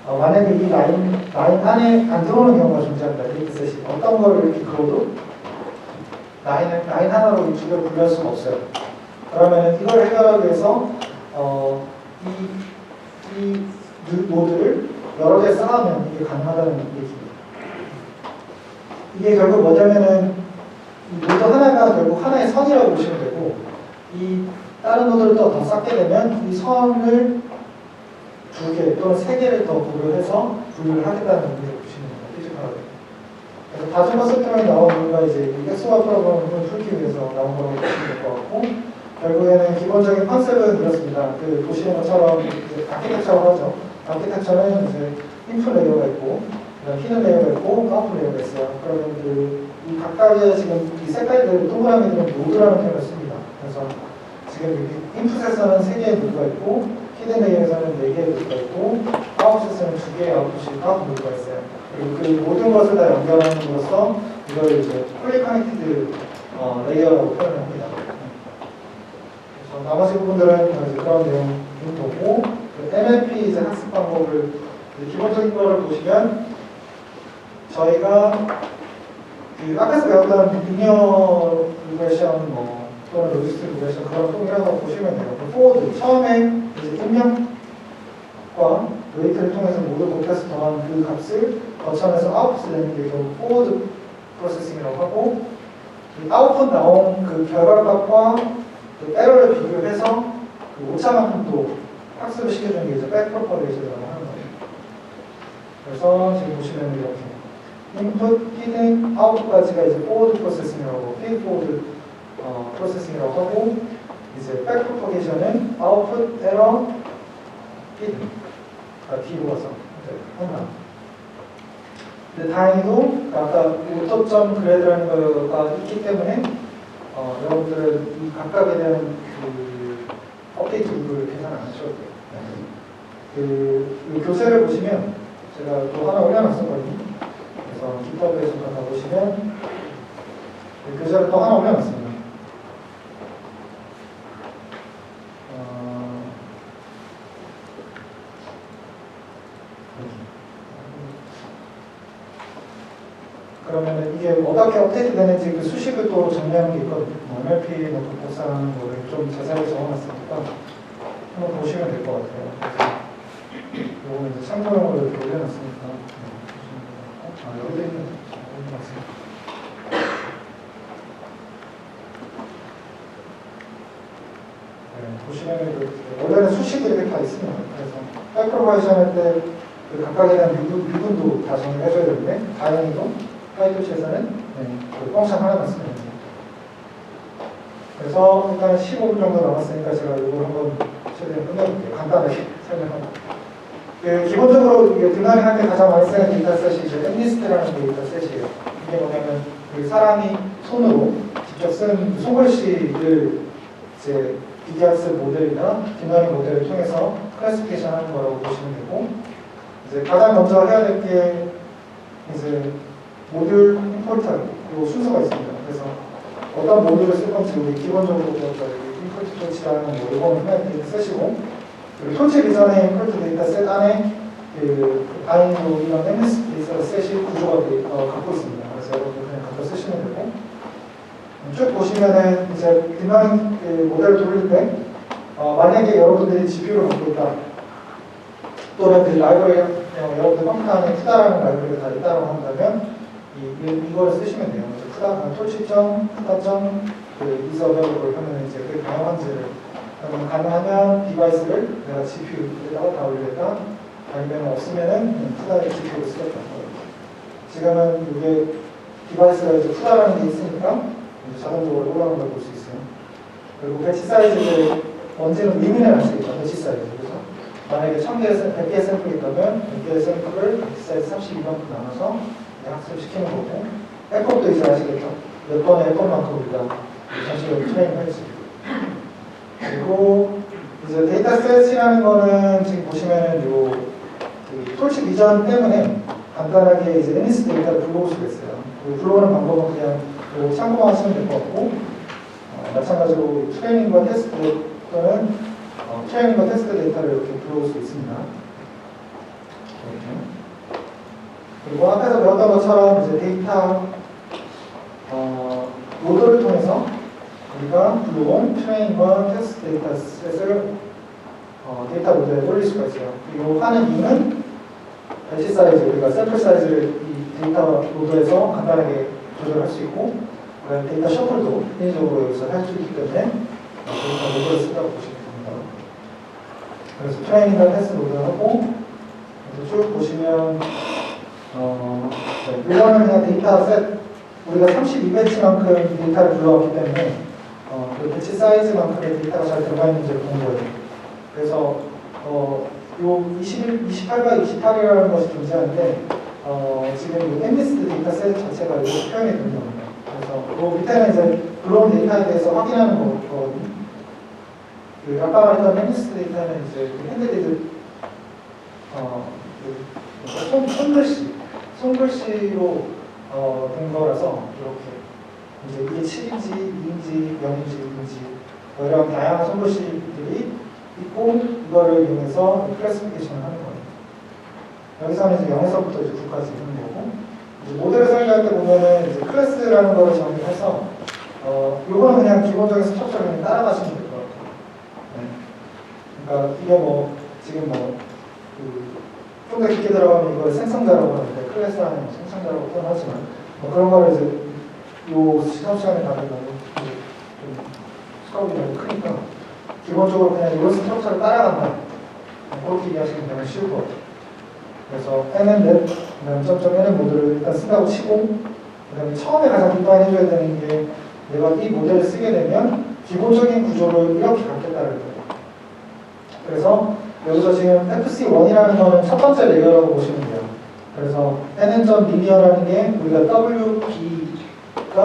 만약에 이 라인 안에 안 들어오는 경우가 존재합니다. 데이터셋이 어떤 걸 이렇게 그어도 라인 하나로 두 개를 분류할 수가 없어요. 그러면 이걸 해결하기 위해서 이 노드를 여러 개 쌓으면 이게 가능하다는 얘기입니다. 이게 결국 뭐냐면은 이 노드 하나가 결국 하나의 선이라고 보시면 되고 이 다른 노드를 또 더 쌓게 되면 이 선을 두 개 또는 세 개를 더 고려해서 분류를 하겠다는 의미로 보시면 됩니다. 피지컬하게. 그래서 다중 퍼센트론이 나온 이유가 이제 이 XOR 프로그램을 풀기 위해서 나온 거라고 보시면 될 것 같고 결국에는 기본적인 컨셉은 이렇습니다. 그 보시는 것처럼 이제 아키텍처라고 하죠. 아키텍처는 이제 인풋 레이어가 있고 히든 레이어가 있고 아웃풋 레이어가 있어요. 그러면 이 각각의 지금 이 색깔들 동그라미들은 노드라는 표현을 씁니다. 그래서 지금 인풋에서는 3개의 노드가 있고 히든 레이어에서는 4개의 노드가 있고 아웃풋에서는 2개의 아웃풋이 아웃풋 노드가 있어요. 그리고 그 모든 것을 다 연결함으로써 이걸 이제 폴리 커넥티드 레이어라고 표현을 합니다. 그래서 나머지 부분들은 이제 그런 내용을 보고 MLP 이제 학습 방법을 이제 기본적인 거를 보시면 저희가 그 앞에서 배웠던 리니어 리그레션 또는 로지스틱 리그레션 그런 통이라고 보시면 돼요. 포워드 처음에 이제 입력과 웨이트를 통해서 모두 곱해서 더한 그 값을 거쳐내서 아웃풋을 내는 게 결국 포워드 프로세싱이라고 하고 아웃풋 나온 그 결과값과 그 에러를 비교해서 그 오차만큼 또 학습을 시켜주는 게 이제 백 프로퍼게이션이라고 하는 거예요. 그래서 지금 보시면 이렇게 인풋, 히든, 아웃풋까지가 이제 포워드 프로세싱이라고 피드 포워드 프로세싱이라고 하고 이제 백 프로퍼게이션은 아웃풋, 에러, 히든가 뒤로 가서 한다. 근데 다행히도 아까 오토점 그래드라는 거가 있기 때문에 여러분들은 이 각각에 대한 그 업데이트 부분을 계산 안 하셔도 돼요. 그 교재를 보시면 제가 또 하나 올려놨었거든요. 그래서 GitHub에 좀 가보시면 그 교재를 또 하나 올려놨습니다. 그러면 이게 어떻게 업데이트 되는지 그 수식을 또 정리하는 게 있거든요. MLP 복사하는 거를 좀 자세하게 적어놨으니까 한번 보시면 될 것 같아요. 그래서 이거는 이제 참고용으로 이렇게 올려놨으니까 여기도 있는 올려놨습니다. 보시면 원래는 수식이 이렇게 다 있습니다. 그래서 하이퍼바이션 할 때 그 각각에 대한 유분도 다 정리해줘야 되는데 다행히도 파이토치에서는 그 펑션 하나만 쓰면 됩니다. 그래서 일단 15분 정도 남았으니까 제가 이걸 한번 최대한 끝내볼게요. 간단하게 설명하고. 기본적으로 딥러닝 할 때 가장 많이 쓰는 데이터셋이 이제 MNIST라는 데이터셋이에요. 이게 뭐냐면 그 사람이 손으로 직접 쓴 손글씨를 이제 BDRS 모델이나 딥러닝 모델을 통해서 클래시피케이션 하는 거라고 보시면 되고, 이제 가장 먼저 해야 될 게 이제 모듈 임포트하기 이 순서가 있습니다. 그래서 어떤 모듈을 쓸 건지 우리 기본적으로 임포트 토치라는 뭐 이거는 그냥 데이터셋이고, 그리고 토치 이전에 임포트 데이터셋 안에 그 바인드 이런 MS 데이터셋이 구조가 갖고 있습니다. 그래서 여러분들 그냥 갖다 쓰시면 되고, 쭉 보시면은 이제 딥러닝 그 모델을 돌릴 때 만약에 여러분들이 GPU를 갖고 있다, 또는 그 라이브러리 여러분들 컴퓨터 안에 푸다라는 라이브러리가 다 있다고 한다면 이걸 쓰시면 돼요. 토치점, 푸다점, 그 이서버를 하면 이제 그 다양한지를 가능하면 디바이스를 내가 GPU에다가 다 올리겠다, 아니면 없으면은 푸다의 GPU를 쓰겠다. 지금은 이게 디바이스가 이제 푸다라는 게 있으니까 이제 자동적으로 올라오는 걸 볼 수 있어요. 그리고 배치 사이즈를 언제는 리민을 할 수 있다. 배치 사이즈. 그래서 만약에 100개의 샘플이 있다면 100개의 샘플을 배치 사이즈 32만큼 나눠서 학습시키는 거고, 에법도 이제 아시겠죠? 몇 번의 에법만큼 우리가 전시적으로 트레이닝 할수 있고, 그리고 이제 데이터셋이라는 거는 지금 보시면은 요 톨치 비전 때문에 간단하게 이제 MNIST 데이터를 불러올 수가 있어요. 그 불러오는 방법은 그냥 참고만 하시면 될 것 같고, 마찬가지로 트레이닝과 테스트 또는 트레이닝과 테스트 데이터를 이렇게 불러올 수 있습니다. 이렇게. 그리고 앞에서 배웠던 것처럼 이제 데이터 로드를 통해서 우리가 불러온 트레이닝과 테스트 데이터셋을 데이터 로드에 올릴 수가 있어요. 그리고 하는 이유는 배치 사이즈, 우리가 샘플 사이즈를 이 데이터 로드에서 간단하게 조절할 수 있고, 데이터 셔플도 인위적으로 여기서 할 수 있기 때문에 데이터 로드를 쓴다고 보시면 됩니다. 그래서 트레이닝과 테스트 로드하고 쭉 보시면 이거는 그냥 데이터셋, 우리가 32배치만큼 데이터를 불러왔기 때문에 그 배치 사이즈만큼의 데이터가 잘 들어가 있는지를 보는 거예요. 그래서 요 28과 28이라는 것이 존재하는데 지금 이 MNIST 데이터셋 자체가 이렇게 표현이 되는 겁니다. 그래서 그 밑에는 이제 불러온 데이터에 대해서 확인하는 거거든요. 그 아까 말했던 MNIST 데이터는 이제 핸드리드 손글씨로 된 거라서 이렇게 이제 이게 7인지, 2인지, 0인지, 6인지 이런 다양한 손글씨들이 있고, 이거를 이용해서 클래시피케이션을 하는 거예요. 여기서는 이제 0에서부터 이제 9까지 있는 거고, 이제 모델을 설계할 때 보면은 이제 클래스라는 거를 정의해서 요거는 그냥 기본적인 스트럭처를 그냥 따라가시면 될 것 같아요. 네. 그러니까 이게 뭐 지금 뭐 좀 더 깊게 들어가면 이걸 생성자라고 하는데, 클래스 안에 뭐 생성자라고 표현하지만 뭐 그런 거를 이제 요 시험 시간에 가면 좀 스카우트가 너무 크니까 기본적으로 그냥 이런 스트럭처를 따라간다, 그렇게 이해하시면 되면 쉬울 것 같아요. 그래서 n은 넷, 그다음 점점n은 모델을 일단 쓴다고 치고, 그다음에 처음에 가장 디파인 해줘야 되는 게 내가 이 모델을 쓰게 되면 기본적인 구조를 이렇게 갖겠다는 거예요. 그래서 여기서 지금 FC1이라는 거는 첫 번째 레이어라고 보시면 돼요. 그래서 nn.linear라는 게 우리가 WB가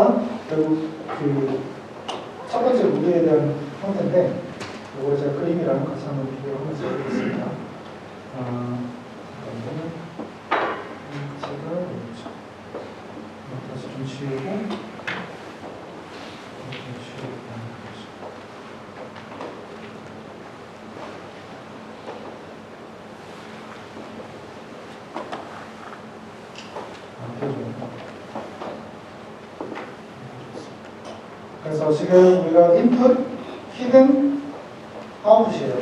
결국 그 첫 번째 모델에 대한 형태인데, 이걸 제가 그림이랑 같이 한번 비교를 하면서 해보겠습니다. 제가 다시 좀 지우고 그래서 지금 우리가 인풋, 히든, 아웃풋이에요.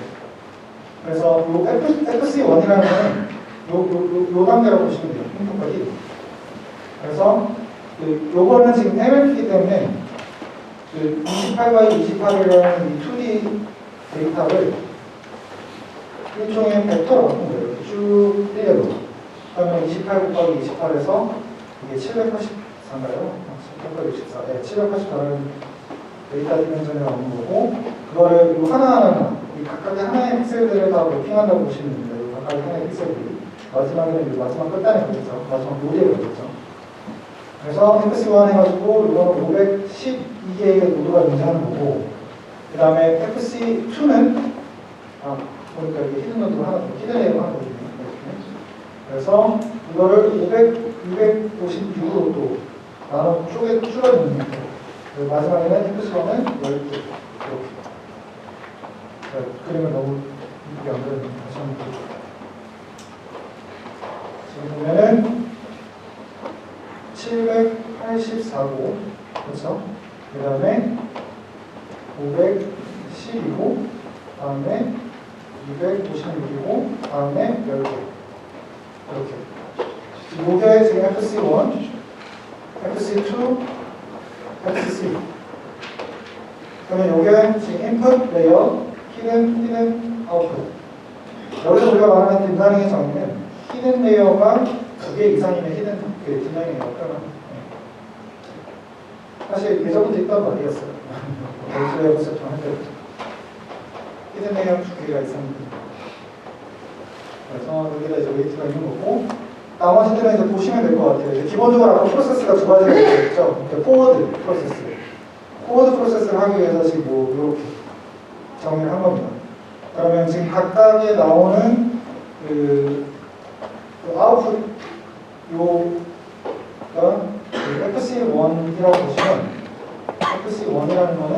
그래서 요 FC1이라는 거는 요 단계라고 보시면 돼요. 인풋과 히든. 그래서 요거는 지금 MLP이기 때문에 28과 28이라는 이 2D 데이터를 일종의 벡터로 바꾼 거예요. 쭉 일렬로. 그러면 28 곱하기 28에서 이게 784인가요? 764. 네, 784는 데이터 디멘션에 나오는 거고, 그거를 이 하나하나, 이 각각의 하나의 픽셀들을 다 매핑한다고 보시면 됩니다. 이 각각의 하나의 픽셀들이. 마지막에는 이 마지막 끝단에 걸리죠. 마지막 노드에 걸리죠. 그래서 FC1 해가지고 이거는 512개의 노드가 존재하는 거고, 그 다음에 FC2는 보니까 이게 히든 노드가 하나 더, 히든 레이어가 하나 더 있네요. 그래서 이거를 256으로 또 나눠 줄어드는 거예요. 마지막에는 FC1은 10개 이렇게. 그림을 너무 이쁘게 안 그렸는데 다시 한번 보여줄게요. 지금 보면은 784고, 그렇죠? 그 다음에 512고, 다음에 256이고, 다음에 10개. 이렇게. 이게 지금 FC1, FC2, FC3. 그러면 이게 지금 인풋 레이어, 히든 아웃풋. 여기서 우리가 말하는 딥러닝의 정의는 히든 레이어가 2개 이상이면 히든 딥러닝이라고 표현합니다. 사실 예전부터 있던 말이었어요. 레이어 컨셉 할 때부터. 히든 레이어 2개가 이상입니다. 그래서 여기다 이제 웨이트가 있는 거고, 나머지들은 이제 보시면 될 것 같아요. 이제 기본적으로 아까 프로세스가 두 가지가 있었죠. 포워드 프로세스. 포워드 프로세스를 하기 위해서 지금 이렇게 정의를 한 겁니다. 그러면 지금 각각에 나오는 그 아웃풋 요가 FC1이라고 보시면 FC1이라는 거는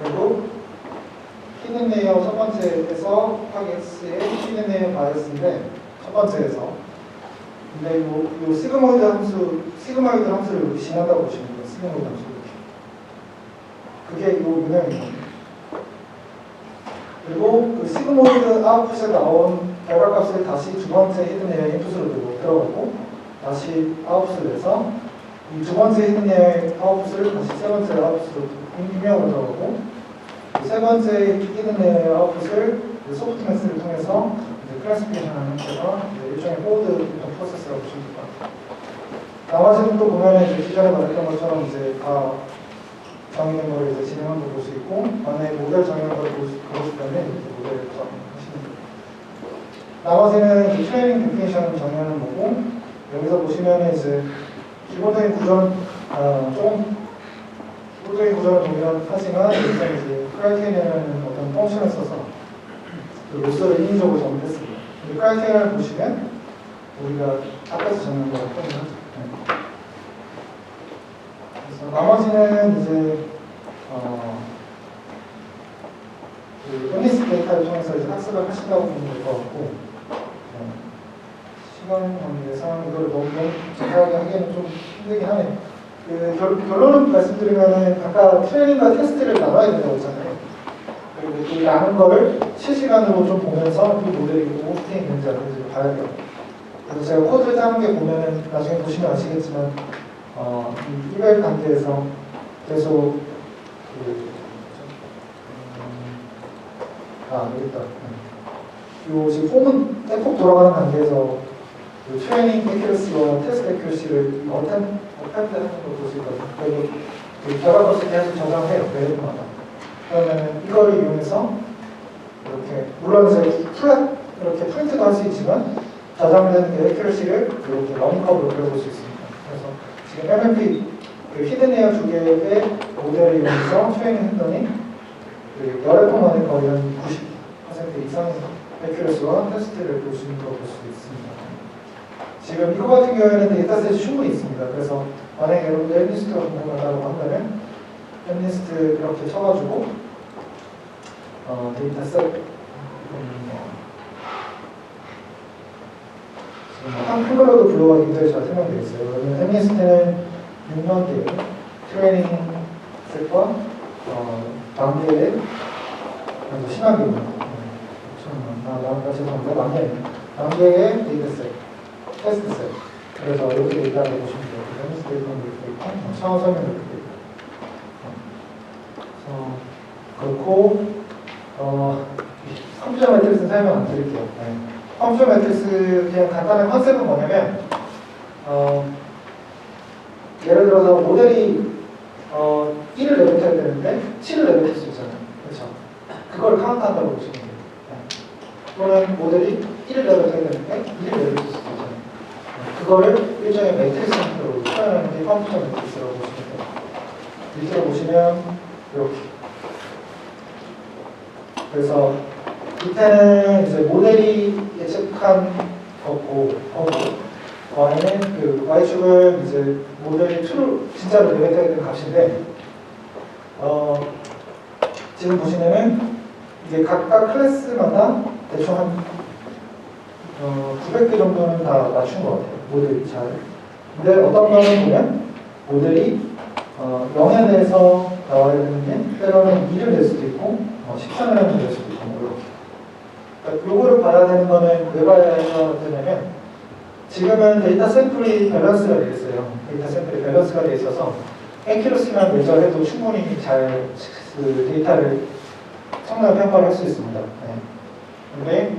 결국 히든 레이어 첫 번째에서 곱하기 X의 히든 레이어 바이어스인데 첫 번째에서 근데 요 시그모이드 함수를 이렇게 지난다고 보시면 돼요. 시그모이드 함수 이렇게. 그게 요 유형입니다. 그리고 그 시그모이드 아웃풋에 나온 결과값을 다시 두 번째 히든 레이어 인풋으로 들어가고 다시 아웃풋을 내서 이 두 번째 히든 레이어 아웃풋을 다시 세 번째 아웃풋으로 입력을 들어가고 세 번째 히든 레이어 아웃풋을 소프트 매스를 통해서 클래시피케이션하는 형태가 일종의 포워드 프로세스라고 보시면 될 것 같아요. 나머지는 또 보면 이제 기존에 말했던 것처럼 이제 다 정의된 걸 이제 진행한 걸 볼 수 있고, 만약에 모델 정의한 걸 보고 싶다면 이제 모델을 정의하시면 됩니다. 나머지는 이제 트레이닝 데피니션을 정의하는 거고, 여기서 보시면 이제 기본적인 구조는 기본적인 구조는 동일하지만 여기서 이제 크라이테리아라는 어떤 펑션을 써서 그 로스를 인위적으로 정의했습니다. 이 크라이테리아를 보시면 우리가 앞에서 정의한 거랑 똑같죠. 그래서 나머지는 이제 그 MS 데이터를 통해서 이제 학습을 하신다고 보면 될 것 같고, 시간 관계상 이걸 너무 자세하게 하기에는 좀 힘들긴 하네요. 그 결론을 말씀드리면은 아까 트레이닝과 테스트를 나눠야 된다고 했잖아요. 그리고 이 나눈 거를 실시간으로 좀 보면서 이 모델이 오프팅이 되는지 안 되는지 봐야 돼요. 그래서 제가 코드를 짜는 게 보면은 나중에 보시면 아시겠지만 이 1회 단계에서 계속 여기 있다. 요 지금 폼은 대폭 돌아가는 단계에서 그 트레이닝 애큐러시와 테스트 애큐러시를 어템트 하는 걸 볼 수 있거든요. 그리고 그 결과값을 계속 저장해요. 매일마다. 그러면 이걸 이용해서 이렇게 물론 이제 플랫 이렇게 프린트도 할 수 있지만 저장된 그 애큐러시를 이렇게 러닝컵으로 그려볼 수 있습니다. 그래서 지금 MMP 그 히든 레이어 두 개의 모델을 이용해서 트레이닝 했더니 그 열애 통 안에 거의 한 90% 이상의 애큐러시와 테스트를 볼 수 있는 걸 볼 수 있습니다. 지금 이거 같은 경우에는 데이터셋이 충분히 있습니다. 그래서 만약에 여러분들 엠니스트가 궁금하다고 한다면 엠니스트 이렇게 쳐가지고 데이터셋 한 걸로도 불러가기도 해서 잘 설명되어 있어요. 그러면 엠니스트는 6만 개의 트레이닝 셋과 단계의 심한 개입니다. 죄송합니다. 만 개입니다. 단계의 데이터셋, 테스트셋. 그래서 이렇게 데이터를 보시면 돼요. 엠니스트 데이터는 이렇게 있고, 차원 설명이 이렇게 돼요. 그렇고, 컴퓨터 매트릭스는 설명 안 드릴게요. 컴퓨터 매트릭스 그냥 간단한 컨셉은 뭐냐면, 예를 들어서 모델이 1을 내뱉어야 되는데 7을 내뱉을 수 있잖아요. 그렇죠? 그걸 카운트한다고 보시면 돼요. 또는 모델이 1을 내뱉어야 되는데 2를 내뱉을 수 있잖아요. 그거를 일종의 매트릭스 형태로 표현하는 게 컴퓨터 매트릭스라고 보시면 돼요. 밑으로 보시면 이렇게. 그래서 밑에는 이제 모델이 예측한 거고 y는 그 y축은 이제 모델이 true 진짜로 내뱉어야 되는 값인데 지금 보시면은 이게 각각 클래스마다 대충 한 900개 정도는 다 맞춘 것 같아요. 모델이 잘. 근데 어떤 거는 보면 모델이 0에 대해서 나와야 되는 게 때로는 2를 낼 수도 있고 13을 낼 수도 있고 뭐 이렇게. 그러니까 요거를 봐야 되는 거는 왜 봐야 되냐면 지금은 데이터 샘플이 밸런스가 되어 있어요. 데이터 샘플이 밸런스가 되어 있어서 액큐러시만 메저해도 충분히 잘 그 데이터를 성능 평가를 할 수 있습니다. 네. 근데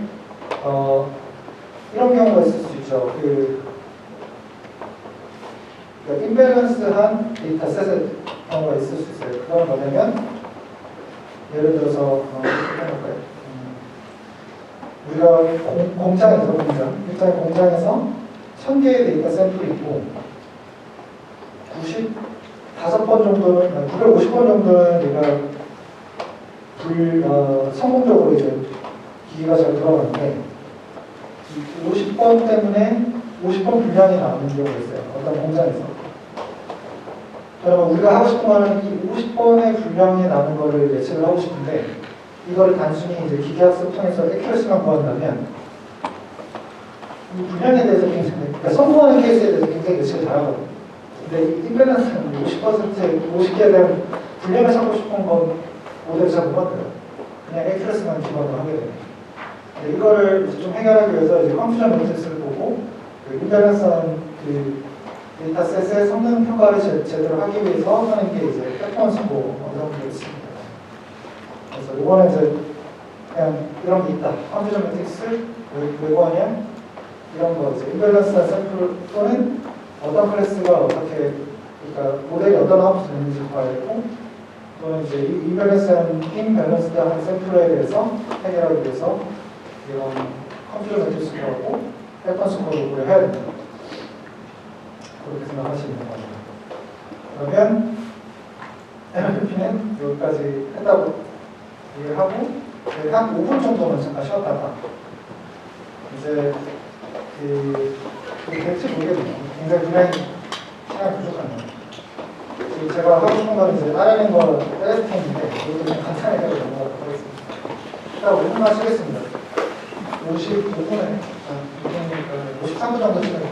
이런 경우가 있을 수 있죠. 그러니까 임밸런스한 데이터 셋의 경우가 있을 수 있어요. 그건 뭐냐면 예를 들어서 해볼까요? 우리가 공장에서 일단 공장에서 1000개의 데이터 샘플이 있고 95번 정도는 950번 정도는 우리가 성공적으로 이제 기기가 잘 돌아가는데 50번 때문에 50번 불량이 나오는 경우가 있어요. 어떤 공장에서. 그러면 우리가 하고 싶은 거는 이 50번의 불량이 나는 거를 예측을 하고 싶은데 이거를 단순히 이제 기계학습 통해서 액큐러시만 구한다면 이 불량에 대해서 그러니까 성공하는 케이스에 대해서 굉장히 예측을 잘하거든요. 근데 이 임밸런스는 50개에 대한 불량을 찾고 싶은 건 모델을 잘 못 만들어요. 그냥 액큐러시만 기반으로 하게 돼요. 이거를 이제 좀 해결하기 위해서 이제 컴퓨터 매트릭스를 보고 그 임밸런스한 그 데이터셋의 성능 평가를 제대로 하기 위해서 하는 게 이제 퍼포먼스고 어느 정도 있습니다. 그래서 이거는 이제 그냥 이런 게 있다. 컴퓨터 매트릭스 왜 구하냐? 이런 거 이제 임밸런스한 샘플 또는 어떤 클래스가 어떻게 그러니까 모델이 어떤 아웃풋을 내는지 봐야 되고 또는 이제 임밸런스한 샘플에 대해서 해결하기 위해서 이런 컴퓨터 매트릭스를 하고 퍼포먼스 코드를 해야 됩니다. 그렇게 생각하시면 됩니다. 그러면 NLP는 여기까지 했다고 얘기를 하고 한 5분 정도는 잠깐 쉬었다가 이제 될지 모르겠네요. 굉장히 분명히 시간이 부족하네요. 제가 하고 싶은 건 이제 RNN과 테스팅인데 이것도 좀 간단하게 넘어가도록 하겠습니다. 일단 5분만 쉬겠습니다. 55분에 53분 정도 시간이